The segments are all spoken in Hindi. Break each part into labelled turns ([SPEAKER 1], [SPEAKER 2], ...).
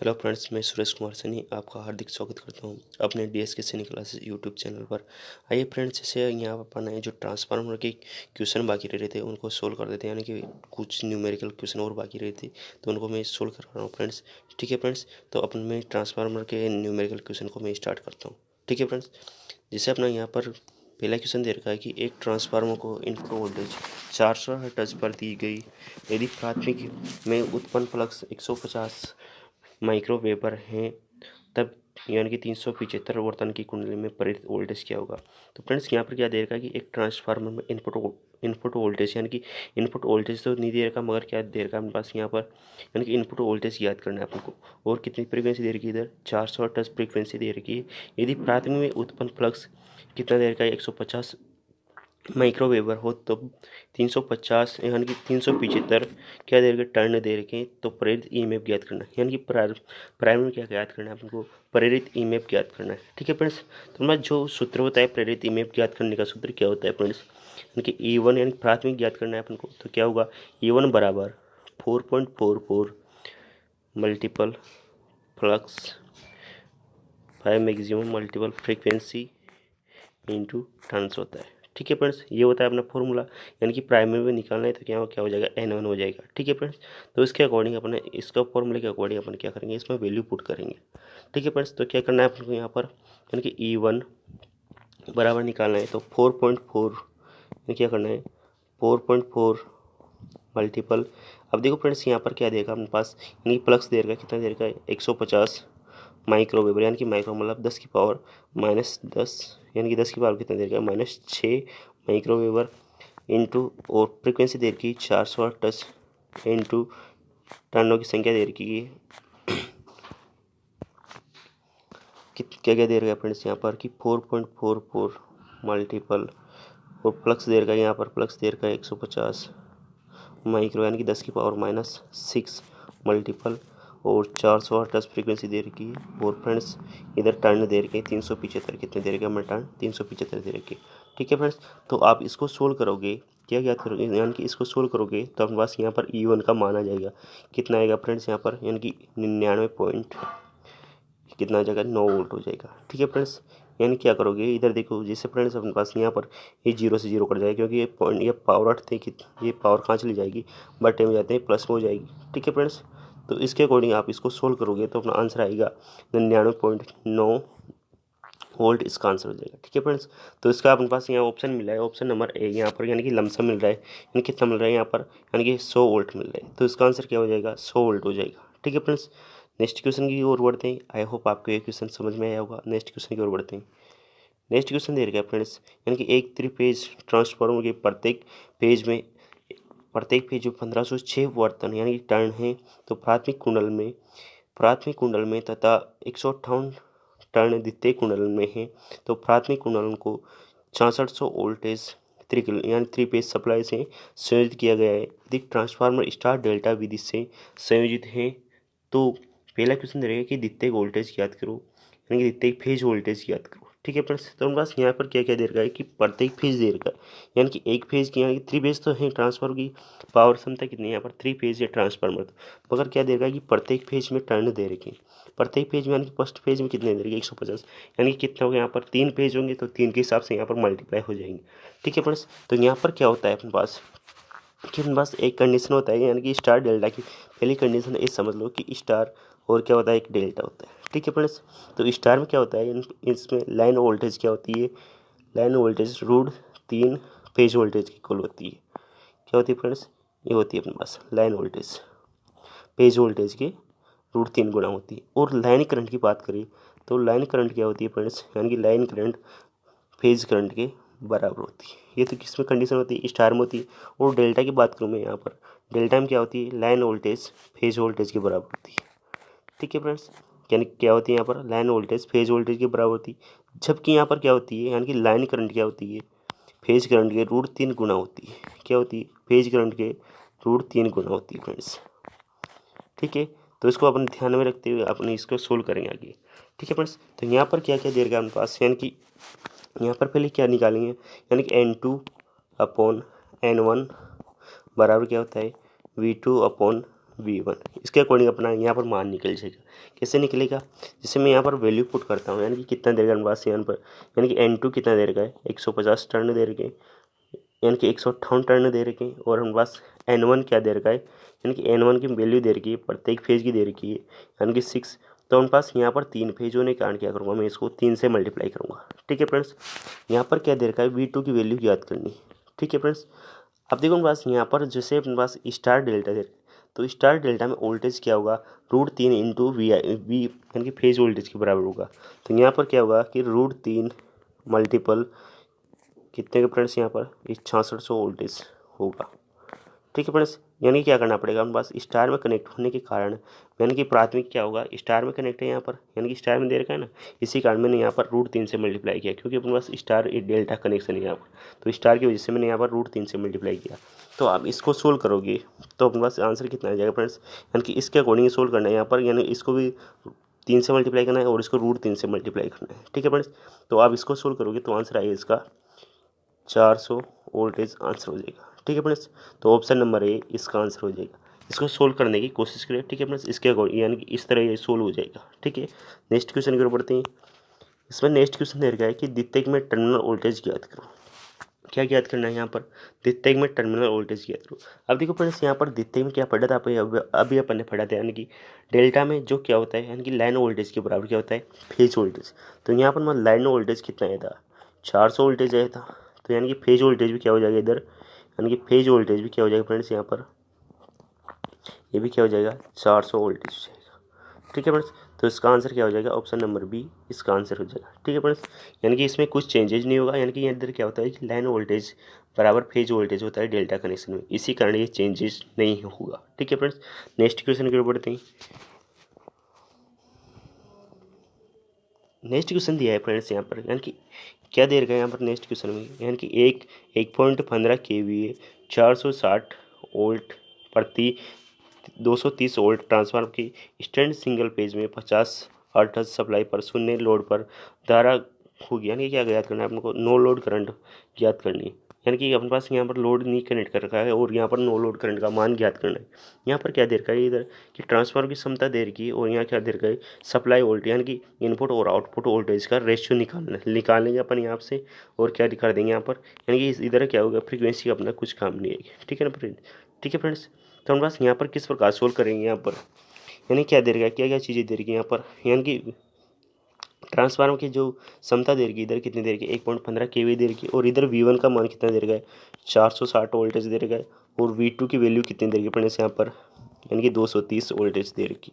[SPEAKER 1] हेलो फ्रेंड्स, मैं सुरेश कुमार सैनी आपका हार्दिक स्वागत करता हूं अपने डीएस के सैनी क्लासेस यूट्यूब चैनल पर। आइए फ्रेंड्स, जैसे यहाँ पर अपन जो ट्रांसफार्मर के क्वेश्चन बाकी रह रहे थे उनको सोल्व कर देते हैं, यानी कि कुछ न्यूमेरिकल क्वेश्चन और बाकी रहे थे तो उनको मैं सोल्व कर रहा हूँ फ्रेंड्स। ठीक है फ्रेंड्स, तो अपन मैं ट्रांसफार्मर के न्यूमेरिकल क्वेश्चन को मैं स्टार्ट करता हूँ। ठीक है फ्रेंड्स, जैसे अपना यहाँ पर पहला क्वेश्चन दे रखा है कि एक ट्रांसफार्मर को इनपुट वोल्टेज 400 हर्ट्ज पर दी गई, यदि प्राथमिक में उत्पन्न फ्लक्स 150 माइक्रोवेबर हैं, तब यानी कि 375 वर्तन की कुंडली में प्रेरित वोल्टेज क्या होगा। तो फ्रेंड्स, यहाँ पर क्या दे रखा है कि एक ट्रांसफार्मर में इनपुट वोल्टेज, यानी कि इनपुट वोल्टेज तो नहीं दे रखा, मगर क्या दे रखा है अपने पास यहाँ पर, यानी कि इनपुट वोल्टेज याद करना है अपन को। और कितनी फ्रीक्वेंसी दे रखी है, इधर 400 हर्ट्ज फ्रीक्वेंसी दे रखी है। यदि प्राथमिक में उत्पन्न फ्लक्स कितना दे रखा है, 150 माइक्रोवेबर हो, तो 350 यानी कि 375 क्या दे रखे, टर्न दे रखे, तो प्रेरित ईएमएफ ज्ञात करना है, यानी कि प्राइमरी क्या ज्ञात करना है आपको, प्रेरित ईएमएफ ज्ञात करना है। ठीक है फ्रेंड्स, तो हमारा जो सूत्र होता है प्रेरित ईएमएफ ज्ञात करने का सूत्र क्या होता है फ्रेंड्स, यानी कि E1 यानी प्राथमिक ज्ञात करना है अपन को, तो क्या होगा, E1 बराबर 4.44 multiple flux 5 maximum multiple frequency into turns होता है। ठीक है फ्रेंड्स, ये होता है अपना फॉर्मूला, यानी कि प्राइमरी में निकालना है तो क्या हो जाएगा, N1 हो जाएगा। ठीक है फ्रेंड्स, तो इसके अकॉर्डिंग अपने इसका फॉर्मूले के अकॉर्डिंग अपन क्या करेंगे, इसमें वैल्यू पुट करेंगे। ठीक है फ्रेंड्स, तो क्या करना है अपन को यहाँ पर, यानी कि E1 बराबर निकालना है तो 4.4 क्या करना है, 4.4 मल्टीपल। अब देखो फ्रेंड्स, यहाँ पर क्या देगा अपने पास, यानी प्लस दे रखा है, कितना दे रखा है, 150 माइक्रोवेबर, यानी कि माइक्रो मतलब 10 की पावर -10, यानी कि 10 की पावर कितना दे रखा है, -6 माइक्रोवेबर इंटू, और फ्रिक्वेंसी दे रखी 400 हर्ट्ज इंटू टर्नों की संख्या दे रखी है, क्या क्या दे रखा है फ्रेंड्स यहाँ पर कि 4.44 मल्टीपल, और प्लस दे रखा है, यहाँ पर प्लस दे रखा है 150 माइक्रो, यानी कि 10 की पावर -6 मल्टीपल, और 400 हर्ट्ज फ्रीक्वेंसी दे रखी है। और फ्रेंड्स इधर टर्न दे रखे हैं 375, कितने दे रखे हैं, टर्न 375 दे रखे। ठीक है फ्रेंड्स, तो आप इसको सोल्व करोगे, क्या याद करोगे, यानी कि इसको सोल्व करोगे तो अपने पास यहाँ पर E1 का मान आ जाएगा, कितना आएगा फ्रेंड्स यहाँ पर, यानी कि 99 पॉइंट कितना आ जाएगा, 9 वोल्ट हो जाएगा। ठीक है फ्रेंड्स, यानी क्या करोगे, इधर देखो, जैसे फ्रेंड्स अपने पास यहाँ पर ये 0 से 0 कट जाएगा, क्योंकि ये पॉइंट, ये पावर 8 थे कि ये पावर कहाँ चली जाएगी, बटे में जाते हैं प्लस में हो जाएगी। ठीक है फ्रेंड्स, तो इसके अकॉर्डिंग आप इसको सोल्व करोगे तो अपना आंसर आएगा 99.9 वोल्ट, इसका आंसर हो जाएगा। ठीक है फ्रेंड्स, तो इसका अपने पास यहाँ ऑप्शन मिला है, ऑप्शन नंबर ए यहाँ पर, यानी कि लमसम मिल रहा है, यानी कितना मिल रहा है यहाँ पर, यानी कि 100 वोल्ट मिल रहा है, तो इसका आंसर क्या हो जाएगा, 100 वोल्ट हो जाएगा। ठीक है फ्रेंड्स, नेक्स्ट क्वेश्चन की ओर बढ़ते हैं। आई होप आपको ये क्वेश्चन समझ में आया होगा। नेक्स्ट क्वेश्चन की ओर बढ़ते हैं। नेक्स्ट क्वेश्चन दे रखा है फ्रेंड्स, यानी कि एक 3 फेज ट्रांसफार्मर के प्रत्येक फेज में 1506 वर्तन यानी कि टर्न है, तो प्राथमिक कुंडल में तथा 158 टर्न द्वितीय कुंडल में है, तो प्राथमिक कुंडल को 6600 वोल्टेज यानी 3 फेज सप्लाई से संयोजित किया गया है। यदि ट्रांसफार्मर स्टार डेल्टा विधि से संयोजित है, तो पहला क्वेश्चन रहेगा कि द्वितीय वोल्टेज ज्ञात करो, यानी कि द्वितीय फेज वोल्टेज ज्ञात करो। ठीक है फ्रेंड्स, तो बस यहाँ पर क्या क्या दे रखा है कि प्रत्येक फेज दे रखा है, यानी कि एक फेज की, यानी कि 3 फेज तो है, ट्रांसफार्मर की पावर क्षमता कितनी है यहाँ पर, 3 फेज है ट्रांसफार्मर, मगर क्या दे रखा है कि प्रत्येक फेज में टर्न दे रखी है। प्रत्येक फेज में, यानी कि फर्स्ट फेज में कितने दे रखे, 150, यानी कि कितना हो गया यहाँ पर, 3 फेज होंगे तो 3 के हिसाब से यहाँ पर मल्टीप्लाई हो जाएंगे। ठीक है फ्रेंड्स, तो यहाँ पर क्या होता है अपने पास कि अपने पास एक कंडीशन होता है, यानी कि स्टार डेल्टा की पहली कंडीशन ये समझ लो कि स्टार और क्या होता है, एक डेल्टा होता है। ठीक है फ्रेंड्स, तो स्टार में क्या होता है, इसमें लाइन वोल्टेज क्या होती है, लाइन वोल्टेज √3 फेज वोल्टेज की इक्वल होती है। क्या होती है फ्रेंड्स, ये होती है अपने पास लाइन वोल्टेज फेज वोल्टेज के √3 गुना होती है। और लाइन करंट की बात करें तो लाइन करंट क्या होती है फ्रेंड्स, यानी कि लाइन करंट फेज करंट के बराबर होती है। ये तो किसमें कंडीशन होती है, स्टार में होती है। और डेल्टा की बात करूँ मैं यहाँ पर, डेल्टा में क्या होती है, लाइन वोल्टेज फेज वोल्टेज के बराबर होती है। ठीक है फ्रेंड्स, यानी क्या होती है यहाँ पर, लाइन वोल्टेज फेज वोल्टेज के बराबर होती है, जबकि यहाँ पर क्या होती है, यानी कि लाइन करंट क्या होती है, फेज करंट के √3 गुना होती है। क्या होती है, फेज करंट के √3 गुना होती है फ्रेंड्स। ठीक है, तो इसको अपन ध्यान में रखते हुए अपन इसको सोल्व करेंगे आगे। ठीक है फ्रेंड्स, तो यहाँ पर क्या क्या दे रखा है अपने पास, यानी कि यहाँ पर पहले क्या निकालेंगे, यानी कि N2/N1 बराबर क्या होता है, V2/V1 V1। इसके अकॉर्डिंग अपना यहाँ पर मान निकल जाएगा। कैसे निकलेगा, जैसे मैं यहाँ पर वैल्यू पुट करता हूँ, यानी कि कितना देर का हमारे पास यहाँ पर, यानी कि N2 कितना देर का है, 150 टर्न देर के, यानी कि 158 टर्न दे रखे हैं। और हमारे पास N1 क्या दे रखा है, यानी कि N1 की वैल्यू दे रखी है, प्रत्येक फेज की दे रखी है, यानी कि 6। तो हमारे पास यहाँ पर 3 फेज होने के कारण क्या करूँगा, मैं इसको 3 से मल्टीप्लाई करूँगा। ठीक है फ्रेंड्स, यहाँ पर क्या दे रखा है, V2 की वैल्यू याद करनी है। ठीक है फ्रेंड्स, अब देखो हमारे पास यहाँ पर जैसे अपने पास स्टार डेल्टा दे, तो स्टार डेल्टा में वोल्टेज क्या होगा, √3 इंटू वी यानी कि फेज वोल्टेज के बराबर होगा। तो यहाँ पर क्या होगा कि √3 मल्टीपल कितने के फ्रेंड्स, यहाँ पर 6600 वोल्टेज होगा। ठीक है फ्रेंड्स, यानी क्या करना पड़ेगा हमारे पास, स्टार में कनेक्ट होने के कारण, यानी कि प्राथमिक क्या होगा, स्टार में कनेक्ट है यहाँ पर, यानी कि स्टार में दे रखा है ना, इसी कारण मैंने यहाँ पर √3 से मल्टीप्लाई किया, क्योंकि अपने पास स्टार डेल्टा कनेक्शन है यहाँ पर, तो स्टार की वजह से मैंने यहाँ पर √3 से मल्टीप्लाई किया। तो आप इसको सोल्व करोगे तो अपने पास आंसर कितना आ जाएगा फ्रेंड्स, यानी कि इसके अकॉर्डिंग सोल्व करना है यहाँ पर, यानी इसको भी 3 से मल्टीप्लाई करना है और इसको √3 से मल्टीप्लाई करना है। ठीक है फ्रेंड्स, तो आप इसको सोल्व करोगे तो आंसर आएगा इसका 400 वोल्टेज आंसर हो जाएगा। ठीक है फ्रेंड्स, तो ऑप्शन नंबर ए इसका आंसर हो जाएगा। इसको सोल्व करने की कोशिश करें। ठीक है फ्रेंड्स, इसके अकॉर्डिंग यानी कि इस तरह ये सोल्व हो जाएगा। ठीक है, नेक्स्ट क्वेश्चन की ओर बढ़ते हैं। इसमें नेक्स्ट क्वेश्चन दे रखा है कि द्वितीयक में टर्मिनल वोल्टेज ज्ञात करो। क्या ज्ञात करना है यहाँ पर, द्वितीयक में टर्मिनल वोल्टेज ज्ञात करो। अब देखो फ्रेंड्स, यहाँ पर द्वितीयक में क्या पढ़ा था अभी अपन ने पढ़ा था, यानी कि डेल्टा में जो क्या होता है, यानी कि लाइन वोल्टेज के बराबर क्या होता है, फेज वोल्टेज। तो यहाँ पर मतलब लाइन वोल्टेज कितना आया था, 400 वोल्टेज आया था। तो यानी कि फेज वोल्टेज भी क्या हो जाएगा इधर, यानी कि फेज वोल्टेज भी क्या हो जाएगा फ्रेंड्स, यहाँ पर ये भी क्या हो जाएगा, 400 वोल्टेज हो जाएगा। ठीक है फ्रेंड्स, तो इसका आंसर क्या हो जाएगा, ऑप्शन नंबर बी इसका आंसर हो जाएगा। ठीक है फ्रेंड्स, यानी कि इसमें कुछ चेंजेज नहीं होगा, यानी कि इधर क्या होता है कि लाइन वोल्टेज बराबर फेज वोल्टेज होता है डेल्टा कनेक्शन में, इसी कारण ये चेंजेस नहीं होगा। ठीक है फ्रेंड्स, नेक्स्ट क्वेश्चन की ओर बढ़ते हैं। नेक्स्ट क्वेश्चन दिया है फ्रेंड्स यहाँ पर, यानी कि क्या दे रखा है यहाँ पर नेक्स्ट क्वेश्चन में, यानी कि 1.15 kVA 460 वोल्ट प्रति 230 वोल्ट ट्रांसफार्मर की स्टैंड सिंगल पेज में 50 हर्ट्ज सप्लाई पर शून्य लोड पर धारा होगी। यानी कि क्या ज्ञात करना है अपने को, नो लोड करंट ज्ञात करनी है। यानी कि अपने पास यहाँ पर लोड नहीं कनेक्ट कर रखा है और यहाँ पर नो लोड करंट का मान ज्ञात करना है। यहाँ पर क्या दे रखा है इधर कि ट्रांसफार्मर की क्षमता दे रखी है और यहाँ क्या दे रखा है, सप्लाई वोल्टेज, यानी कि इनपुट और आउटपुट वोल्टेज का रेशियो निकालेंगे अपन यहाँ से, और क्या कर देंगे यहाँ पर, यानी कि इधर क्या होगा, फ्रीक्वेंसी का अपना कुछ काम नहीं आएगी। ठीक है ना फ्रेंड, ठीक है फ्रेंड्स, तो हमारे पास यहाँ पर किस प्रकार सोल्व करेंगे यहाँ पर, यानी क्या दे रखा है, क्या क्या चीज़ें दे रखी है यहाँ पर, यानी कि ट्रांसफार्मर की जो क्षमता दे रखी इधर कितनी दे रखी है, 1.15 kV दे रखी, और इधर V1 का मान कितना दे रखा है, 460 वोल्टेज दे रखा है, और V2 की वैल्यू कितनी दे रखी है फ्रेंड्स यहाँ पर, यानी कि 230 वोल्टेज दे रखी।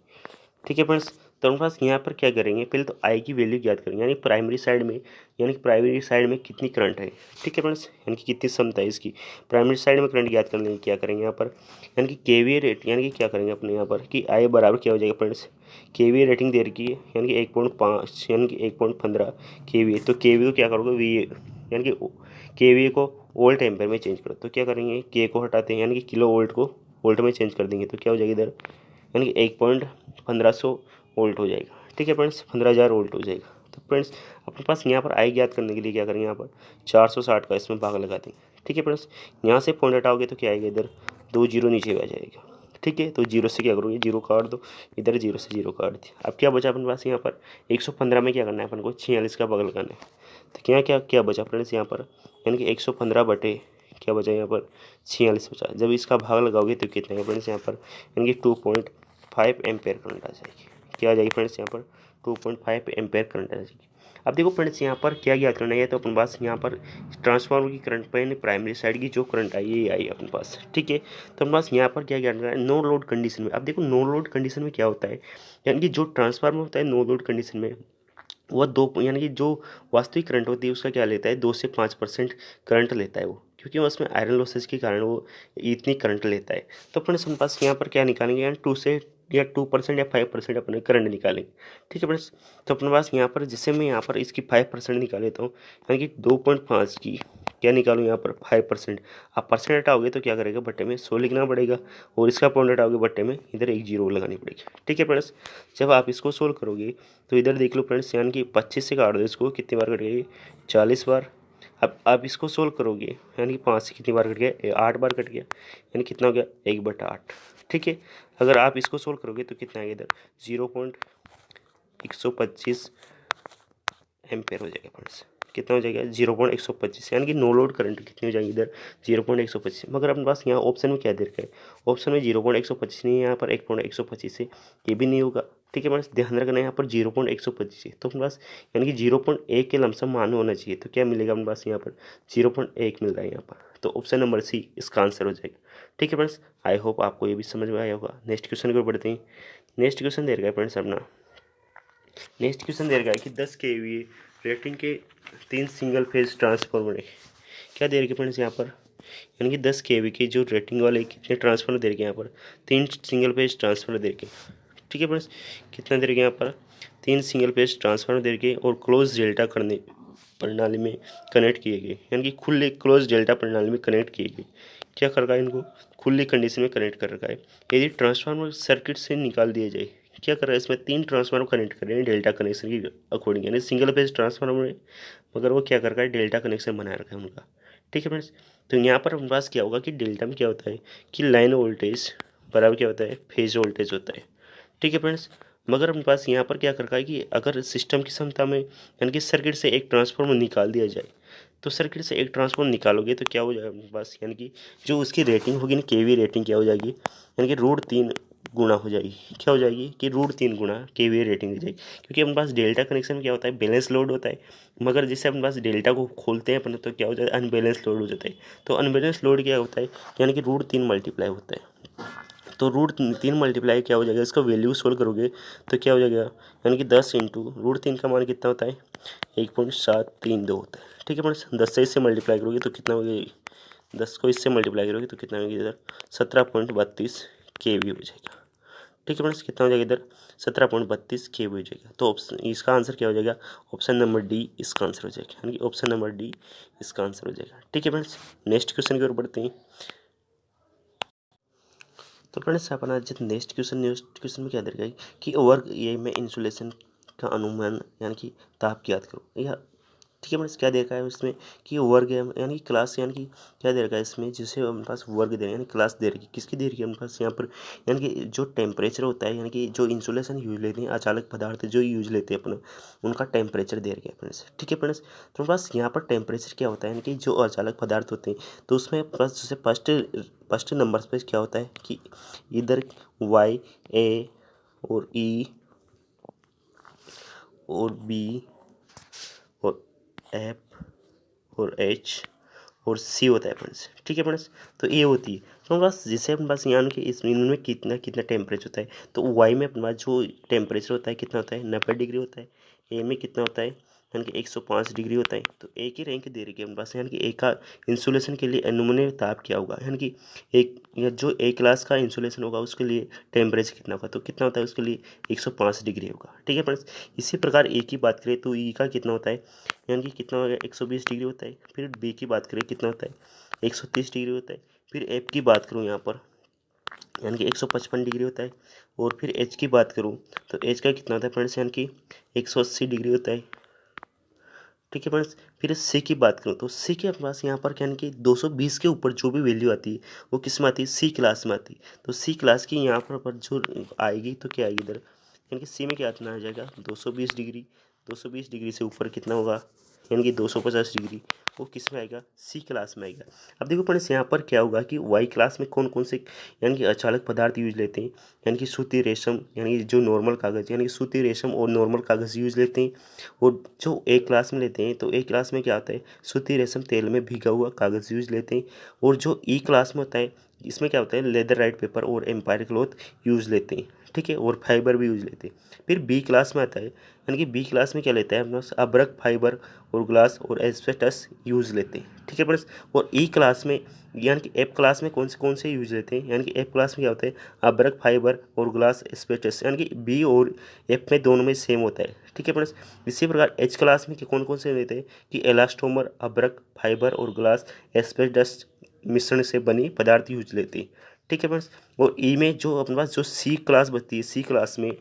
[SPEAKER 1] ठीक है फ्रेंड्स, तो हमारे पास यहाँ पर क्या करेंगे, पहले तो आई की वैल्यू ज्ञात करेंगे, यानी प्राइमरी साइड में, यानी कि प्राइमरी साइड में कितनी करंट है। ठीक है फ्रेंड्स, यानी कि कितनी क्षमता है इसकी, प्राइमरी साइड में करंट ज्ञात करने के क्या करेंगे यहाँ पर, यानी कि केवीए रेट, यानी कि क्या करेंगे अपने यहाँ पर कि आई बराबर क्या हो जाएगा फ्रेंड्स, केवीए रेटिंग दे रखी है, यानी कि 1.5 यानी कि 1.15 केवीए, तो केवीए को क्या करोगे वी, यानी कि केवीए को वोल्ट एम्पेयर में चेंज करो, तो क्या करेंगे के को हटाते हैं, यानी कि किलो वोल्ट को वोल्ट में चेंज कर देंगे, तो क्या हो जाएगा इधर, यानी कि 1.1500 वोल्ट हो जाएगा। ठीक है फ्रेंड्स, 15,000 वोल्ट हो जाएगा। तो फ्रेंड्स अपने पास यहाँ पर आई ज्ञात करने के लिए क्या करेंगे, यहाँ पर 460 का इसमें भाग लगा देंगे। ठीक है फ्रेंड्स, यहाँ से पॉइंट हटाओगे तो क्या आएगा, इधर 2 जीरो नीचे आ जाएगा। ठीक है, तो जीरो से क्या करोगे, जीरो काट दो, इधर जीरो से जीरो काट दिया। अब क्या बचा अपने पास यहाँ पर, 115 में क्या करना है अपन को, 46 का भाग लगाना है। तो क्या क्या क्या बचा फ्रेंड्स यहाँ पर, यानी कि 115 बटे क्या बचा यहाँ पर, 46 बचा। जब इसका भाग लगाओगे तो कितना है फ्रेंड्स यहाँ पर, यानी कि 2.5 एम्पेयर करंट आ जाएगी। क्या आ जाएगी फ्रेंड्स यहाँ पर, 2.5 एम्पेयर करंट आ जाएगी। अब देखो फ्रेंड्स यहाँ पर क्या ज्ञात करना है, तो अपने पास यहाँ पर ट्रांसफार्मर की करंट पर प्राइमरी साइड की जो करंट आई ये आई अपने पास। ठीक है, तो अपने पास यहाँ पर क्या ज्ञात करना है, नो लोड कंडीशन में। अब देखो नो लोड कंडीशन में क्या होता है, यानी कि जो ट्रांसफार्मर होता है नो लोड कंडीशन में, वह दो, यानी कि जो वास्तविक करंट होती है उसका क्या लेता है, 2 से 5% करंट लेता है वो, क्योंकि उसमें आयरन लॉसेज के कारण वो इतनी करंट लेता है। तो फ्रेंड्स अपने पास यहाँ पर क्या निकालेंगे, यानी 2% या 5% अपने करंट निकालेंगे। ठीक है फ्रेंड्स, तो अपने पास यहाँ पर जैसे मैं यहाँ पर इसकी 5% निकाल लेता हूँ, यानी कि 2.5 की क्या निकालूँ यहाँ पर 5%। आप परसेंट हटाओगे तो क्या करेगा, बट्टे में 100 लिखना पड़ेगा, और इसका पॉइंट हटाओगे बट्टे में इधर 1 जीरो लगानी पड़ेगी। ठीक है फ्रेंड्स, जब आप इसको सोल्व करोगे तो इधर देख लो फ्रेंड्स, यानी कि 25 से काट दो इसको, कितनी बार कट गई, 40 बार। अब आप इसको सोल्व करोगे, यानी कि 5 से कितनी बार कट गया, 8 बार कट गया, यानी कितना हो गया, 1/8। ठीक है। अगर आप इसको सोल्व करोगे तो कितना आएगा इधर 0.125 एम्पेयर हो जाएगा फ्रेंड्स। कितना हो जाएगा 0.125, यानी कि नो लोड करंट कितनी हो जाएगी इधर 0.125। मगर अपने पास यहाँ ऑप्शन में क्या दे रखा है, ऑप्शन में 0.125 नहीं है, यहाँ पर 1.125 है, ये भी नहीं होगा। ठीक है फ्रेंड्स, ध्यान रखना है यहाँ पर 0.125 है, तो अपने पास यानी कि 0.1 के लमसम मान होना चाहिए। तो क्या मिलेगा अपने पास यहाँ पर 0.1 मिल रहा है यहाँ पर, तो ऑप्शन नंबर सी इसका आंसर हो जाएगा। ठीक है फ्रेंड्स, आई होप आपको ये भी समझ में आया होगा। नेक्स्ट क्वेश्चन को बढ़ते हैं। नेक्स्ट क्वेश्चन दे रखा है फ्रेंड्स अपना, नेक्स्ट क्वेश्चन दे रखा है कि 10 kVA रेटिंग के 3 सिंगल फेज ट्रांसफार्मर है। क्या दे रखे फ्रेंड्स यहाँ पर, यानी कि 10 kV के जो रेटिंग वाले कितने ट्रांसफार्मर दे रखे यहाँ पर 3 सिंगल फेज ट्रांसफार्मर दे रखे। ठीक है फ्रेंड्स, कितना दे रखे यहाँ पर 3 सिंगल फेज ट्रांसफार्मर दे रखे और क्लोज डेल्टा करने प्रणाली में कनेक्ट किए गए, यानी कि खुले क्लोज डेल्टा प्रणाली में कनेक्ट किए गए। क्या कर रखा है, इनको खुली कंडीशन में कनेक्ट कर रखा है। यदि ट्रांसफार्मर सर्किट से निकाल दिया जाए, क्या कर रहा है इसमें 3 ट्रांसफार्मर कनेक्ट कर रहे हैं डेल्टा कनेक्शन की अकॉर्डिंग, यानी सिंगल फेज ट्रांसफार्मर है मगर वो क्या कर रहा है डेल्टा कनेक्शन बना रखा है उनका। ठीक है फ्रेंड्स, तो यहाँ पर हमारे पास क्या होगा कि डेल्टा में क्या होता है कि लाइन वोल्टेज बराबर क्या होता है फेज वोल्टेज होता है। ठीक है फ्रेंड्स, मगर अपने पास यहाँ पर क्या कर रखा है कि अगर सिस्टम की क्षमता में यानी कि सर्किट से एक ट्रांसफार्मर निकाल दिया जाए, तो सर्किट से एक ट्रांसफार्मर निकालोगे तो क्या हो जाएगा अपने पास, यानी कि जो उसकी रेटिंग होगी ना केवी रेटिंग क्या हो जाएगी, यानी कि √3 गुना हो जाएगी। क्या हो जाएगी कि √3 गुना केवी रेटिंग हो जाएगी, क्योंकि अपने पास डेल्टा कनेक्शन में क्या होता है बैलेंस लोड होता है, मगर जैसे अपने पास डेल्टा को खोलते हैं अपन तो क्या हो जाता है अनबैलेंस लोड हो जाता है। तो अनबैलेंस लोड क्या होता है, यानी कि √3 मल्टीप्लाई होता है। तो √3 मल्टीप्लाई क्या हो जाएगा, इसका वैल्यू सोल्व करोगे तो क्या हो जाएगा, यानी कि 10 इंटू √3 का मान कितना होता है 1.732 होता है। ठीक है फ्रेंड्स, 10 से इससे मल्टीप्लाई करोगे तो कितना हो गया, 10 को इससे मल्टीप्लाई करोगे तो कितना होगी इधर 17.32 kV हो जाएगा। ठीक है फ्रेंड्स, कितना हो जाएगा इधर 17.32 kV हो जाएगा। तो ऑप्शन इसका आंसर क्या हो जाएगा, ऑप्शन नंबर डी इसका आंसर हो जाएगा, यानी कि ऑप्शन नंबर डी इसका आंसर हो जाएगा। ठीक है फ्रेंड्स, नेक्स्ट क्वेश्चन की ओर बढ़ते हैं। तो फ्रेंड्स अपना जब नेक्स्ट क्वेश्चन में क्या दे रखा है कि वर्ग ये में इंसुलेशन का अनुमान यानी कि ताप की याद करो या। ठीक है फ्रेंड्स, क्या दे रखा है इसमें कि वर्ग यानी कि क्लास, यानी कि क्या दे रखा है इसमें जिसे हमारे पास वर्ग दे रहे हैं यानी क्लास दे रखी है, किसकी दे रखी है हमारे पास यहाँ पर, यानी कि जो टेम्परेचर होता है यानी कि जो इंसुलेशन यूज लेते हैं अचालक पदार्थ जो यूज लेते हैं अपना उनका टेम्परेचर दे रखा है फ्रेंड्स। ठीक है फ्रेंड्स, तो हमारे पास यहाँ पर टेम्परेचर क्या होता है यानी कि जो अचालक पदार्थ होते हैं तो उसमें प्लस जैसे फर्स्ट नंबर पे क्या होता है कि इधर वाई ए और ई और बी और एफ और एच और सी होता है फ्रेंड्स। ठीक है फ्रेंड्स, तो ये होती है तो हमारे पास जैसे अपने पास यानी कि इस इनमें कितना कितना टेम्परेचर होता है, तो वाई में अपने पास जो टेम्परेचर होता है कितना होता है 90 डिग्री होता है, ए में कितना होता है यानी कि 105 डिग्री होता है। तो एक ही रैंक दे रही है अपने पास, यानी कि एक का इंसुलेशन के लिए अनुमानित ताप क्या होगा, यानी कि एक या जो एक क्लास का इंसुलेशन होगा उसके लिए टेम्परेचर कितना होगा, तो कितना होता है उसके लिए 105 डिग्री होगा। ठीक है फ्रेंड्स, इसी प्रकार ए की बात करें तो ई का कितना होता है, यानी कि कितना हो गया 120 डिग्री होता है। फिर बी की बात करें कितना होता है 130 डिग्री होता है। फिर एफ की बात करूँ यहाँ पर यानी कि 155 डिग्री होता है। और फिर एच की बात करूँ तो एच का कितना होता है फ्रेंड्स, यानी कि 180 डिग्री होता है। ठीक है फ्रेंड्स, फिर सी की बात करूँ तो सी के पास यहाँ पर यानी कि 220 के ऊपर जो भी वैल्यू आती है वो किस में आती है सी क्लास में आती है। तो सी क्लास की यहाँ पर जो आएगी तो क्या आएगी इधर, यानी कि सी में क्या इतना आ जाएगा 220 डिग्री। 220 डिग्री से ऊपर कितना होगा यानी कि 250 डिग्री, वो किस में आएगा सी क्लास में आएगा। अब देखो फ्रेंड्स यहाँ पर क्या होगा कि वाई क्लास में कौन कौन से यानी कि अचालक पदार्थ यूज लेते हैं, यानी कि सूती रेशम यानी कि जो नॉर्मल कागज़ यानी कि सूती रेशम और नॉर्मल कागज़ यूज लेते हैं। और जो ए क्लास में लेते हैं तो ए क्लास में क्या आता है सूती रेशम तेल में भीगा हुआ कागज़ यूज लेते हैं। और जो ई क्लास में होता है इसमें क्या होता है लेदर राइट पेपर और एम्पायर क्लॉथ यूज लेते हैं। ठीक है, और फाइबर भी यूज लेते हैं। फिर बी क्लास में आता है यानी कि बी क्लास में क्या लेता है अपना अब्रक फाइबर और ग्लास और एस्बेस्टस यूज लेते हैं। ठीक है फ्रेंड्स, और ई क्लास में यानी कि एफ क्लास में कौन से यूज लेते हैं, यानी कि एफ क्लास में क्या होता है अब्रक फाइबर और ग्लास एस्बेस्टस, यानी कि बी और एफ में दोनों में सेम होता है। ठीक है फ्रेंड्स, इसी प्रकार एच क्लास में कौन कौन से लेते हैं कि एलास्टोमर अब्रक फाइबर और ग्लास एस्बेस्टस मिश्रण से बनी पदार्थ यूज लेते हैं। ठीक है फ्रेंड्स, और ई में जो अपने पास जो सी क्लास बचती है सी क्लास में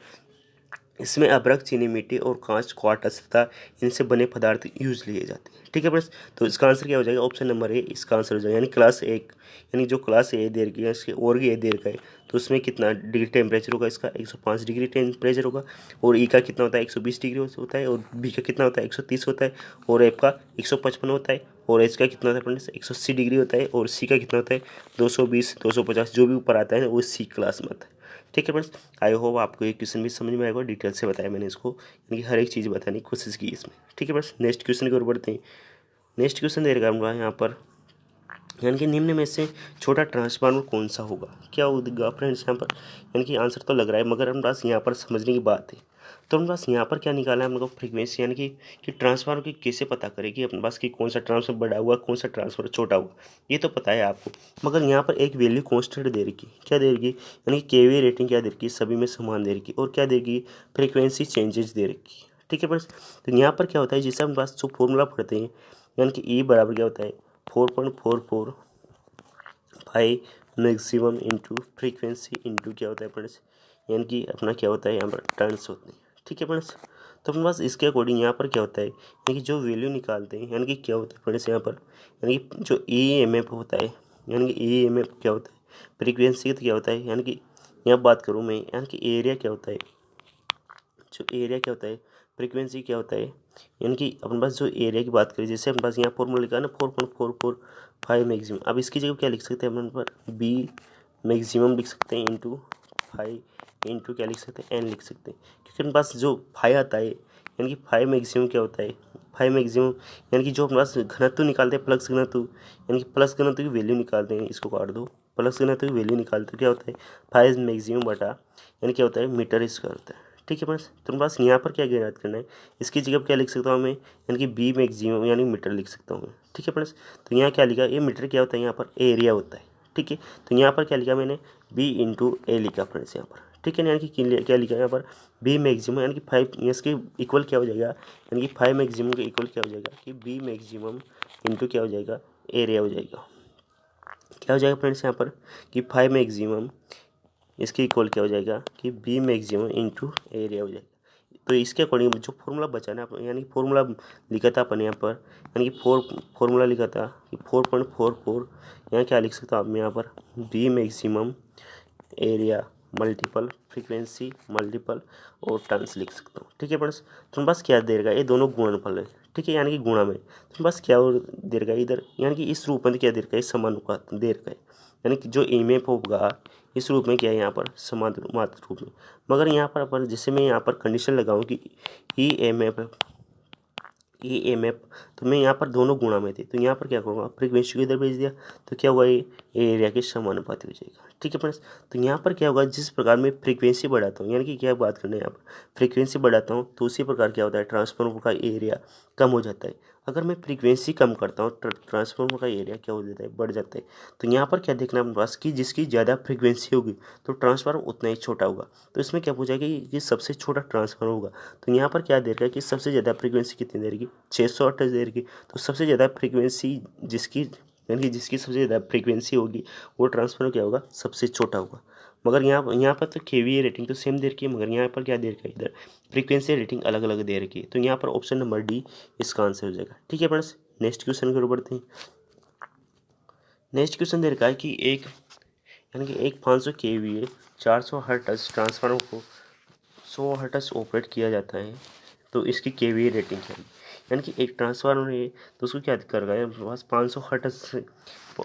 [SPEAKER 1] इसमें अभ्रक, चीनी मिट्टी और कांच, क्वार्टज तथा इनसे बने पदार्थ यूज लिए जाते हैं। ठीक है फ्रेंड्स, तो इसका आंसर क्या हो जाएगा, ऑप्शन नंबर ए इसका आंसर हो जाएगा। यानी क्लास एक, यानी जो क्लास ए दे रखी है इसके और ए दे रखा है, तो उसमें कितना डिग्री टेम्परेचर होगा इसका, 105 डिग्री टेम्परेचर होगा। और ई का कितना होता है, 120 डिग्री होता है। और बी का कितना होता है, 130 होता है। और एफ का 155 होता है। और एच का कितना होता है फ्रेंड्स, 180 डिग्री होता है। और सी का कितना होता है, 220, 250, जो भी ऊपर आता है वो सी क्लास में आता है। ठीक है फ्रेंड्स, आई होप आपको ये क्वेश्चन भी समझ में आएगा। डिटेल से बताया मैंने इसको, यानी कि हर एक चीज़ बताने की कोशिश की इसमें। ठीक है फ्रेंड्स, नेक्स्ट क्वेश्चन की ओर बढ़ते हैं। नेक्स्ट क्वेश्चन दे रखा है यहाँ पर, यानी कि निम्न में से छोटा ट्रांसफार्मर कौन सा होगा, क्या होगा फ्रेंड्स यहाँ पर। यानी कि आंसर तो लग रहा है, मगर हमारे पास यहाँ पर समझने की बात है। तो हमारे पास यहाँ पर क्या निकाला है, हम लोग फ्रीक्वेंसी, यानी कि ट्रांसफार्मर की कैसे पता करें कि अपने पास कि कौन सा ट्रांसफार्मर बड़ा हुआ, कौन सा ट्रांसफार्मर छोटा हुआ, ये तो पता है आपको। मगर यहाँ पर एक वैल्यू कॉन्स्टेंट दे रखी, क्या दे रखी, यानी कि केवी रेटिंग क्या दे रखी, सभी में समान दे रखी। और क्या दे रखी, फ्रीक्वेंसी चेंजेस दे रखी। ठीक है फ्रेंड्स, तो यहाँ पर क्या होता है, जैसे हम पास जो फॉर्मूला पढ़ते हैं, यानी कि ई बराबर क्या होता है, 4.44 मैक्सिमम इंटू फ्रीक्वेंसी इंटू क्या होता है फ्रेंड्स, यानी कि अपना क्या होता है यहाँ पर टर्न्स होते हैं। ठीक है फ्रेंड्स, तो अपने पास इसके अकॉर्डिंग यहाँ पर क्या होता है, यानी कि जो वैल्यू निकालते हैं, यानी कि क्या होता है फ्रेंड्स यहाँ पर, यानी कि जो ई एम एफ होता है, यानी कि ई एम एफ क्या होता है, फ्रीक्वेंसी क्या होता है, यानी कि यहाँ बात करूँ मैं, यानी कि एरिया क्या होता है, जो एरिया क्या होता है, फ्रीक्वेंसी क्या होता है, यानी कि अपने पास जो एरिया की बात करें, जैसे अपने पास यहाँ फॉर्मूला लिखा है ना, 4.445 मैक्सिमम। अब इसकी जगह क्या लिख सकते हैं अपने पर, बी मैक्सिमम लिख सकते हैं इंटू 5 इंटू क्या लिख सकते हैं, एन लिख सकते हैं। क्योंकि अपने पास जो 5 आता है, यानी कि 5 मैक्सिमम क्या होता है, 5 मैक्सिमम, यानी कि जो अपने पास घनत्व निकालते हैं, प्लस घनत्व, यानी कि प्लस घनत्व की वैल्यू निकालते हैं, इसको काट दो, प्लस घनत्व की वैल्यू निकालते हैं, क्या होता है 5 मैक्सिमम बटा, यानी क्या होता है मीटर स्क्वायर होता है। ठीक है फ्रेंड्स, तो मेरे पास यहाँ पर क्या ज्ञात करना है, इसकी जगह क्या लिख सकता हूँ मैं, यानी कि बी मैक्सिमम यानी मीटर लिख सकता हूँ मैं। ठीक है फ्रेंड्स, तो यहाँ क्या लिखा, ये मीटर क्या होता है, यहाँ पर एरिया होता है। ठीक है, तो यहाँ पर क्या लिखा मैंने, बी इंटू ए लिखा फ्रेंड्स यहाँ पर। ठीक है, यानी कि क्या लिखा यहाँ पर, बी मैक्सिमम, यानी कि 5, इसके इक्वल क्या हो जाएगा, यानी कि 5 मैक्सिमम के इक्वल क्या हो जाएगा, कि बी मैक्सिमम इंटू क्या हो जाएगा, एरिया हो जाएगा। क्या हो जाएगा फ्रेंड्स यहाँ पर, कि 5 मैक्सिमम इसके इक्वल क्या हो जाएगा, कि बी मैक्सिमम इंटू एरिया हो जाएगा। तो इसके अकॉर्डिंग जो फॉर्मूला बचा ना, यानी फॉर्मूला लिखा था अपन यहाँ पर, यानी कि फॉर्मूला लिखा था कि 4.44, यहाँ क्या लिख सकता हूँ मैं यहाँ पर, B maximum area multiple frequency multiple और टर्न्स लिख सकता हूँ। ठीक है फ्रेंड्स, तुम बस क्या दे रखा है, ये दोनों गुणनफल है। ठीक है, यानी कि गुणा में तुम बस क्या और दे रखा है इधर, यानी कि इस रूप में क्या दे रखा है, समानुपात दे रखा है। यानी कि जो इमेप होगा इस रूप में क्या है यहाँ पर, समानुपात रूप में। मगर यहाँ पर अपन जैसे मैं यहाँ पर कंडीशन लगाऊँ कि E M F, E M F, तो मैं यहाँ पर दोनों गुणा में थे, तो यहाँ पर क्या करूँगा, फ्रीक्वेंसी को इधर भेज दिया, तो क्या हुआ, ये एरिया के समानुपाती हो जाएगा। ठीक है फ्रेंड्स, तो यहाँ पर क्या होगा, जिस प्रकार मैं फ्रीक्वेंसी बढ़ाता हूँ, यानी कि क्या बात करना है यहाँ पर, फ्रीक्वेंसी बढ़ाता हूँ तो उसी प्रकार क्या होता है, ट्रांसफार्मर का एरिया कम हो जाता है। अगर मैं फ्रीक्वेंसी कम करता हूँ ट्रांसफार्मर का एरिया क्या हो जाता है, बढ़ जाता है। तो यहाँ पर क्या देखना है अपने पास, कि जिसकी ज़्यादा फ्रीक्वेंसी होगी तो ट्रांसफार्मर उतना ही छोटा होगा। तो इसमें क्या पूछा कि ये सबसे छोटा ट्रांसफार्मर होगा, तो यहाँ पर क्या दे रखा है कि सबसे ज़्यादा फ्रीक्वेंसी कितनी दे रही, 628 दे रही। तो सबसे ज़्यादा फ्रीक्वेंसी जिसकी, यानी कि जिसकी सबसे ज़्यादा फ्रीक्वेंसी होगी वो ट्रांसफार्मर क्या होगा, सबसे छोटा होगा। मगर यहाँ पर तो केवीए रेटिंग तो सेम दे रखी है, मगर यहाँ पर क्या दे रखा है, इधर फ्रीक्वेंसी रेटिंग अलग अलग दे रखी है। तो यहाँ पर ऑप्शन नंबर डी इसका आंसर हो जाएगा। ठीक है फ्रेंड्स, नेक्स्ट क्वेश्चन की ओर बढ़ते हैं। नेक्स्ट क्वेश्चन दे रखा है कि एक, यानी कि एक 500 केवीए 400 हर्ट्ज ट्रांसफार्मर को 100 हर्ट्ज ऑपरेट किया जाता है, तो इसकी केवीए रेटिंग क्या है। यानी कि एक ट्रांसफार्मर है तो उसको क्या कर रहा है, हमारे पास 500 हर्ट्ज,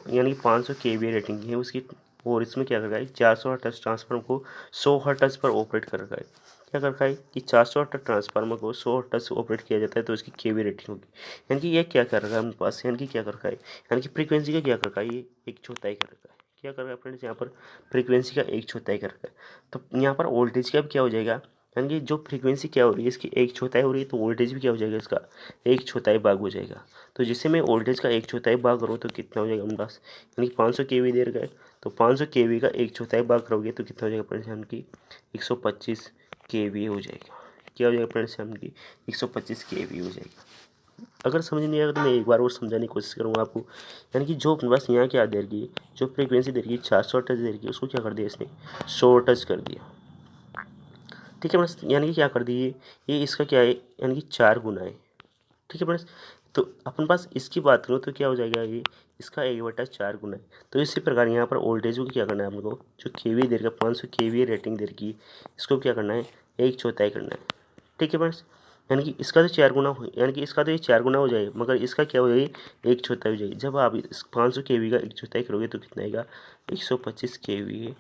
[SPEAKER 1] यानी कि 500 केवीए रेटिंग है उसकी, और इसमें क्या कर रहा है, 400 हर्ट्ज ट्रांसफार्मर को 100 हर्ट्ज पर ऑपरेट कर रखा है। क्या कर रखा है कि 400 हर्ट्ज ट्रांसफार्मर को 100 हर्ट्ज से ऑपरेट किया जाता है, तो इसकी केवी रेटिंग होगी। यानी कि ये क्या कर रखा है हमारे पास, यानी कि क्या कर रखा है, यानी कि फ्रीक्वेंसी का क्या कर रखा है, ये एक चौथाई कर रखा है। क्या कर रहा है फ्रेंड्स यहाँ पर, फ्रीक्वेंसी का एक चौथाई कर रखा है। तो यहाँ पर वोल्टेज का भी क्या हो जाएगा, यानी कि जो फ्रीक्वेंसी क्या हो रही है इसकी एक चौथाई हो रही है, तो वोल्टेज भी क्या हो जाएगा, इसका एक चौथाई भाग हो जाएगा। तो जिससे मैं वोल्टेज का एक चौथाई भाग करूँ तो कितना हो जाएगा हमारे पास, यानी कि 500 केवी दे रखा है, तो 500 केवी का एक चौथाई भाग करोगे तो कितना हो जाएगा फ्रेंड्स, यानी कि 125 केवी हो जाएगा। क्या हो जाएगा फ्रेंड्स, यानी कि 125 केवी हो जाएगा। अगर समझ नहीं आएगा तो मैं एक बार और समझाने की कोशिश करूँगा आपको। यानी कि जो अपने पास यहाँ क्या दे रही है, जो फ्रीक्वेंसी दे रही है 400 हर्ट्ज दे रही है, उसको क्या कर दिया इसने, 100 हर्ट्ज कर दिया। ठीक है फ्रेंड्स, यानी कि क्या कर दिए, ये इसका क्या है, यानी कि 4 गुना है। ठीक है फ्रेंड्स, तो अपन पास इसकी बात करूँ तो क्या हो जाएगा, ये इसका 1/4 गुना है। तो इसी प्रकार यहाँ पर वोल्टेज को क्या करना है आपको, जो केवी दे रखा 500 केवी रेटिंग दे रखी है, इसको क्या करना है, 1/4 करना है। ठीक है फ्रेंड्स, यानी कि इसका तो 4 गुना हो, यानी कि इसका तो ये 4 गुना हो जाएगा, मगर इसका क्या हो जाएगी, 1/4 हो जाएगी। जब आप इस 500 केवी का 1/4 करोगे तो कितना आएगा, 125 केवी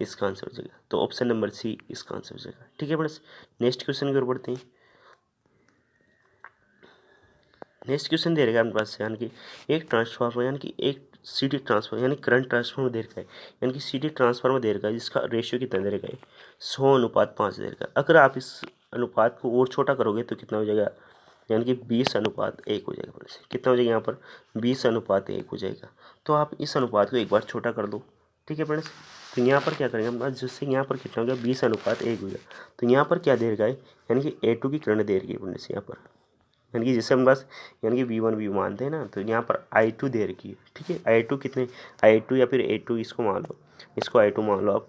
[SPEAKER 1] इसका आंसर हो जाएगा। तो ऑप्शन नंबर सी इसका आंसर हो जाएगा। ठीक है फ्रेंड्स, नेक्स्ट क्वेश्चन की ओर बढ़ते हैं। नेक्स्ट क्वेश्चन दे रखा है अपने पास, यानी कि एक ट्रांसफार्मर, यानी कि एक सीटी ट्रांसफार्मर, यानी करंट ट्रांसफार्मर दे रखा है, यानी कि सीटी ट्रांसफार्मर दे रखा है, जिसका रेशियो कितना दे रखा है, 100:5 दे रखा है। अगर आप इस अनुपात को और छोटा करोगे तो कितना हो जाएगा, यानी कि 20:1 हो जाएगा। फ्रेंड्स कितना हो जाएगा यहाँ पर, 20:1 हो जाएगा। तो आप इस अनुपात को एक बार छोटा कर दो। ठीक है फ्रेंड्स, तो यहाँ पर क्या करेंगे हम, जिससे यहाँ पर कितना हो गया, 20:1 हो गया। तो यहाँ पर क्या दे रखा है, यानी कि A2 की करंट दे रखी है फ्रेंड्स यहाँ पर, यानी कि जैसे हम बस यानी कि V1 भी मानते हैं ना, तो यहाँ पर I2 दे रखी है। ठीक है, I2 कितने, I2 या फिर A2 इसको मान लो, इसको I2 मान लो आप,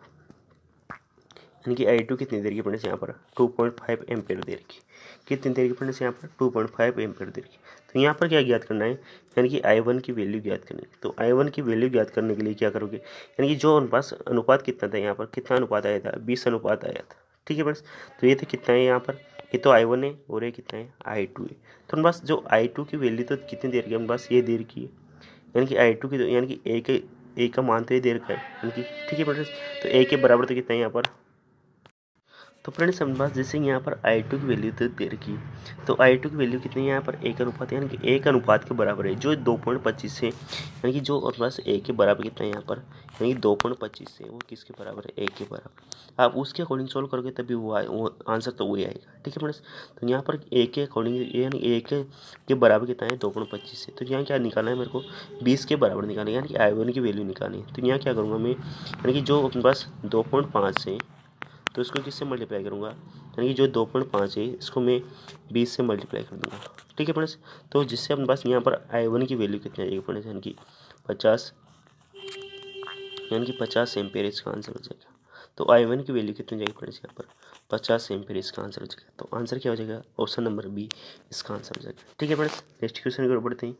[SPEAKER 1] यानी कि I2 कितनी दे रखी है फ्रेंड्स यहाँ पर, 2.5 एम्पेयर दे रखी है। कितनी दे रखी है फ्रेंड्स यहाँ पर, 2.5 एम्पेयर दे रखी है। तो यहाँ पर क्या ज्ञात करना है, यानी कि I1 की वैल्यू ज्ञात करनी है। तो I1 की वैल्यू ज्ञात करने के लिए क्या करोगे, यानी कि जो अनुपात कितना था यहाँ पर, कितना अनुपात आया था, 20 आया था। ठीक है फ्रेंड्स, तो ये तो कितना है यहाँ पर, ये तो I1 है और ये कितना है, I2 है। तो हम बस जो I2 की वैल्यू तो कितनी दे रखी है, हम बस ये दे रखी है, यानी कि I2 की, यानी कि ए का मान तो ये दे रखा है, यानी कि ठीक है फ्रेंड्स, तो ए के बराबर तो कितना है यहाँ पर। तो फ्रेंड्स हमारे पास जैसे यहाँ पर I2 की वैल्यू तो दे रखी है, तो I2 की वैल्यू कितनी है यहाँ पर, 1 यानी कि 1 के बराबर है, जो 2.25 है, यानी कि जो हमारे पास A के बराबर कितना है यहाँ पर, यानी कि 2.25 है, वो किसके बराबर है, A के बराबर। आप उसके अकॉर्डिंग सोल्व करोगे तभी वो आंसर तो वही आएगा। ठीक है फ्रेंड्स, तो यहाँ पर A के अकॉर्डिंग, यानी A के बराबर कितना है, 2.25 है। तो यहाँ क्या निकालना है मेरे को, 20 के बराबर निकालना है, यानी कि I1 की वैल्यू निकालनी है। तो यहाँ क्या करूँगा मैं, यानी कि जो अपने पास 2.5 है, तो इसको किससे मल्टीप्लाई करूँगा, यानी कि जो 2.5 है इसको मैं 20 से मल्टीप्लाई कर दूँगा। ठीक है फ्रेंड्स, तो जिससे अपने पास यहाँ पर I1 की वैल्यू कितनी आएगी फ्रेंड्स, यानी कि 50, यानी कि 50 एम्पेयर इसका आंसर हो जाएगा। तो I1 की वैल्यू कितनी जाएगी फ्रेंड्स यहाँ पर, 50 एम्पेयर इसका आंसर हो जाएगा। तो आंसर क्या हो जाएगा, ऑप्शन नंबर बी इसका आंसर हो जाएगा। ठीक है फ्रेंड्स, नेक्स्ट क्वेश्चन की ओर बढ़ते हैं।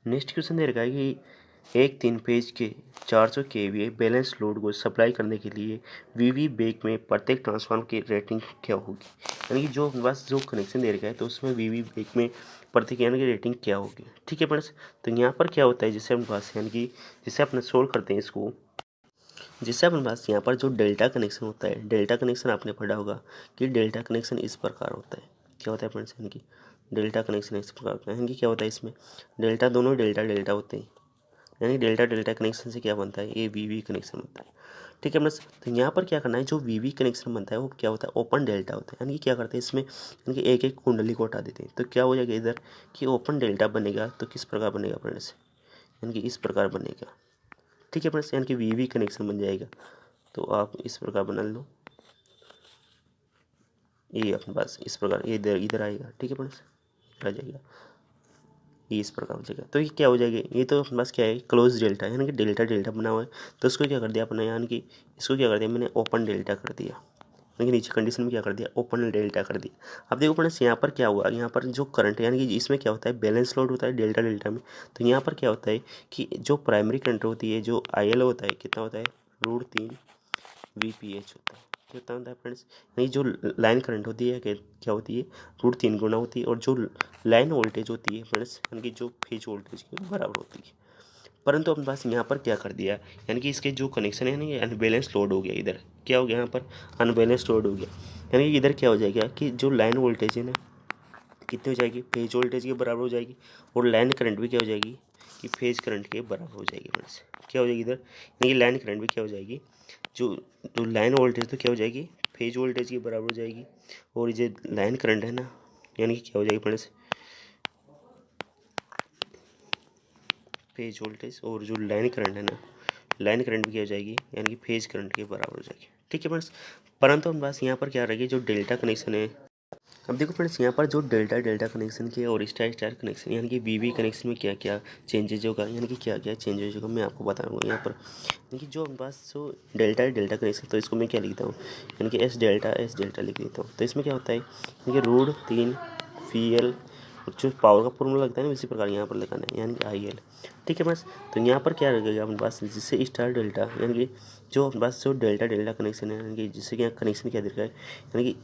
[SPEAKER 1] नेक्स्ट क्वेश्चन दे रखा है कि एक 3 पेज के 400 kVA बैलेंस लोड को सप्लाई करने के लिए वीवी बैक में प्रत्येक ट्रांसफार्मर की रेटिंग क्या होगी, यानी कि जो बस जो कनेक्शन दे रखा है तो उसमें वीवी बैक में प्रत्येक यानी कि रेटिंग क्या होगी। ठीक है फ्रेंड्स, तो यहाँ पर क्या होता है, जैसे अपने पास यानी कि जैसे अपने सोल्व करते हैं इसको, जैसे अपने पास यहाँ पर जो डेल्टा कनेक्शन होता है, डेल्टा कनेक्शन आपने पढ़ा होगा कि डेल्टा कनेक्शन इस प्रकार होता है। क्या होता है फ्रेंड्स, यानी कि डेल्टा कनेक्शन इस प्रकार होता है, यानी कि क्या होता है इसमें, डेल्टा दोनों डेल्टा डेल्टा होते हैं, यानी डेल्टा डेल्टा कनेक्शन से क्या बनता है, ये वीवी कनेक्शन बनता है। ठीक है फ्रेंड्स, तो यहाँ पर क्या करना है, जो वीवी कनेक्शन बनता है वो क्या होता है, ओपन डेल्टा होता है, यानी कि क्या करते हैं इसमें, यानी कि एक एक कुंडली को हटा देते हैं। तो क्या हो जाएगा इधर कि ओपन डेल्टा बनेगा, तो किस प्रकार बनेगा फ्रेंड्स, यानी कि इस प्रकार बनेगा। ठीक है फ्रेंड्स, यानी कि वीवी कनेक्शन बन जाएगा। तो आप इस प्रकार बना लो, ये अपने पास इस प्रकार ये इधर इधर आएगा। ठीक है फ्रेंड्स, इधर आ जाएगा, ये इस प्रकार हो जाएगा। तो ये क्या हो जाएगा, ये तो अपने पास क्या है, क्लोज डेल्टा, यानी कि डेल्टा डेल्टा बना हुआ है। तो इसको क्या कर दिया अपने, यानी कि इसको क्या कर दिया मैंने, ओपन डेल्टा कर दिया, यानी कि नीचे कंडीशन में क्या कर दिया, ओपन डेल्टा कर दिया। अब देखो फ्रेंड्स यहाँ पर क्या हुआ, यहाँ पर जो करंट है, यानी कि इसमें क्या होता है, बैलेंस लोड होता है डेल्टा डेल्टा में। तो यहाँ पर क्या होता है कि जो प्राइमरी करंट होती है, जो IL होता है, कितना होता है, √3 VPH होता है। कितना होता है फ्रेंड्स, नहीं जो लाइन करंट होती है क्या होती है, √3 गुना होती है, और जो लाइन वोल्टेज होती है फ्रेंड्स, यानी कि जो फेज वोल्टेज के बराबर होती है। परंतु अपने पास यहाँ पर क्या कर दिया, यानी कि इसके जो कनेक्शन है ना, अनबैलेंस लोड हो गया, इधर क्या हो गया, यहाँ पर अनबैलेंस लोड हो गया, यानी कि इधर क्या हो जाएगा कि जो लाइन वोल्टेज है ना, कितनी हो जाएगी, फेज वोल्टेज के बराबर हो जाएगी, और लाइन करंट भी क्या हो जाएगी, कि फेज करंट के बराबर हो जाएगी फ्रेंड्स। क्या हो जाएगी इधर, यानी कि लाइन करंट भी क्या हो जाएगी, जो जो लाइन वोल्टेज तो क्या हो जाएगी, फेज वोल्टेज के बराबर हो जाएगी, और ये जो लाइन करंट है ना, यानी कि क्या हो जाएगी फ्रेंड्स, फेज वोल्टेज, और जो लाइन करंट है ना, लाइन करंट भी क्या हो जाएगी, यानी कि फेज करंट के बराबर हो जाएगी। ठीक है फ्रेंड्स, परंतु हम पास यहाँ पर क्या रहेगी, जो डेल्टा कनेक्शन है, अब देखो फ्रेंड्स, यहाँ पर जो डेल्टा डेल्टा कनेक्शन के और स्टार स्टार कनेक्शन यानी कि वीवी कनेक्शन में क्या क्या चेंजेज होगा, यानी कि क्या क्या चेंजेज होगा मैं आपको बताऊंगा यहाँ पर। यानी कि जो हमारे पास जो डेल्टा डेल्टा कनेक्शन, तो इसको मैं क्या लिखता हूँ, यानी कि एस डेल्टा लिख देता हूँ। तो इसमें क्या होता है, यानी कि √3 VL, जो पावर का फॉर्मूला लगता है ना, इसी प्रकार यहाँ पर लगाना है, यानी कि IL। ठीक है बस। तो यहाँ पर क्या लगेगा अपने पास, जिससे स्टार डेल्टा यानी कि जो अपने पास जो डेल्टा डेल्टा कनेक्शन है, यानी कि जिससे कि यहाँ कनेक्शन क्या दे रखा है, यानी कि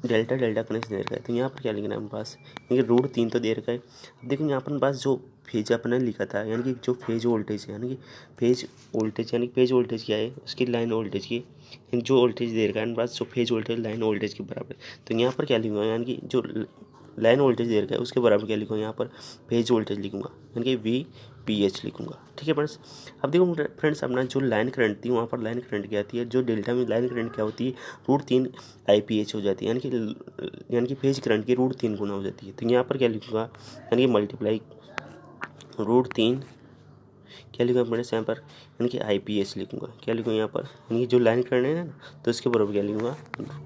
[SPEAKER 1] डेल्टा डेल्टा कनेक्शन दे रखा है। तो यहाँ पर क्या लिखना है अपने पास, यानी कि √3 तो दे रखा है। अब देखो यहाँ पर पास जो फेज अपने लिखा था, यानी कि जो फेज वोल्टेज है, यानी कि फेज वोल्टेज, यानी कि फेज वोल्टेज क्या है, उसकी लाइन वोल्टेज की जो वोल्टेज दे रखा है अपने पास, जो फेज वोल्टेज लाइन वोल्टेज के बराबर है। तो यहाँ पर क्या लिखूँगा, यानी कि जो लाइन वोल्टेज दे रखा है उसके बराबर क्या लिखूँगा, यहाँ पर फेज वोल्टेज लिखूँगा, यानी कि VPH लिखूँगा। ठीक है फ्रेंड्स। अब देखो फ्रेंड्स, अपना जो लाइन करंट थी वहाँ पर लाइन करंट क्या आती है, जो डेल्टा में लाइन करंट क्या होती है, √3 IPH हो जाती है, यानी कि फेज करंट की √3 गुना हो जाती है। तो यहाँ पर क्या लिखूँगा, यानी कि मल्टीप्लाई √3 क्या लिखूँगा मेरे यहाँ पर, यानी कि IPH लिखूँगा। क्या लिखूँगा यहाँ पर, यानी कि जो लाइन करंट है ना, तो इसके बराबर क्या लिखूँगा,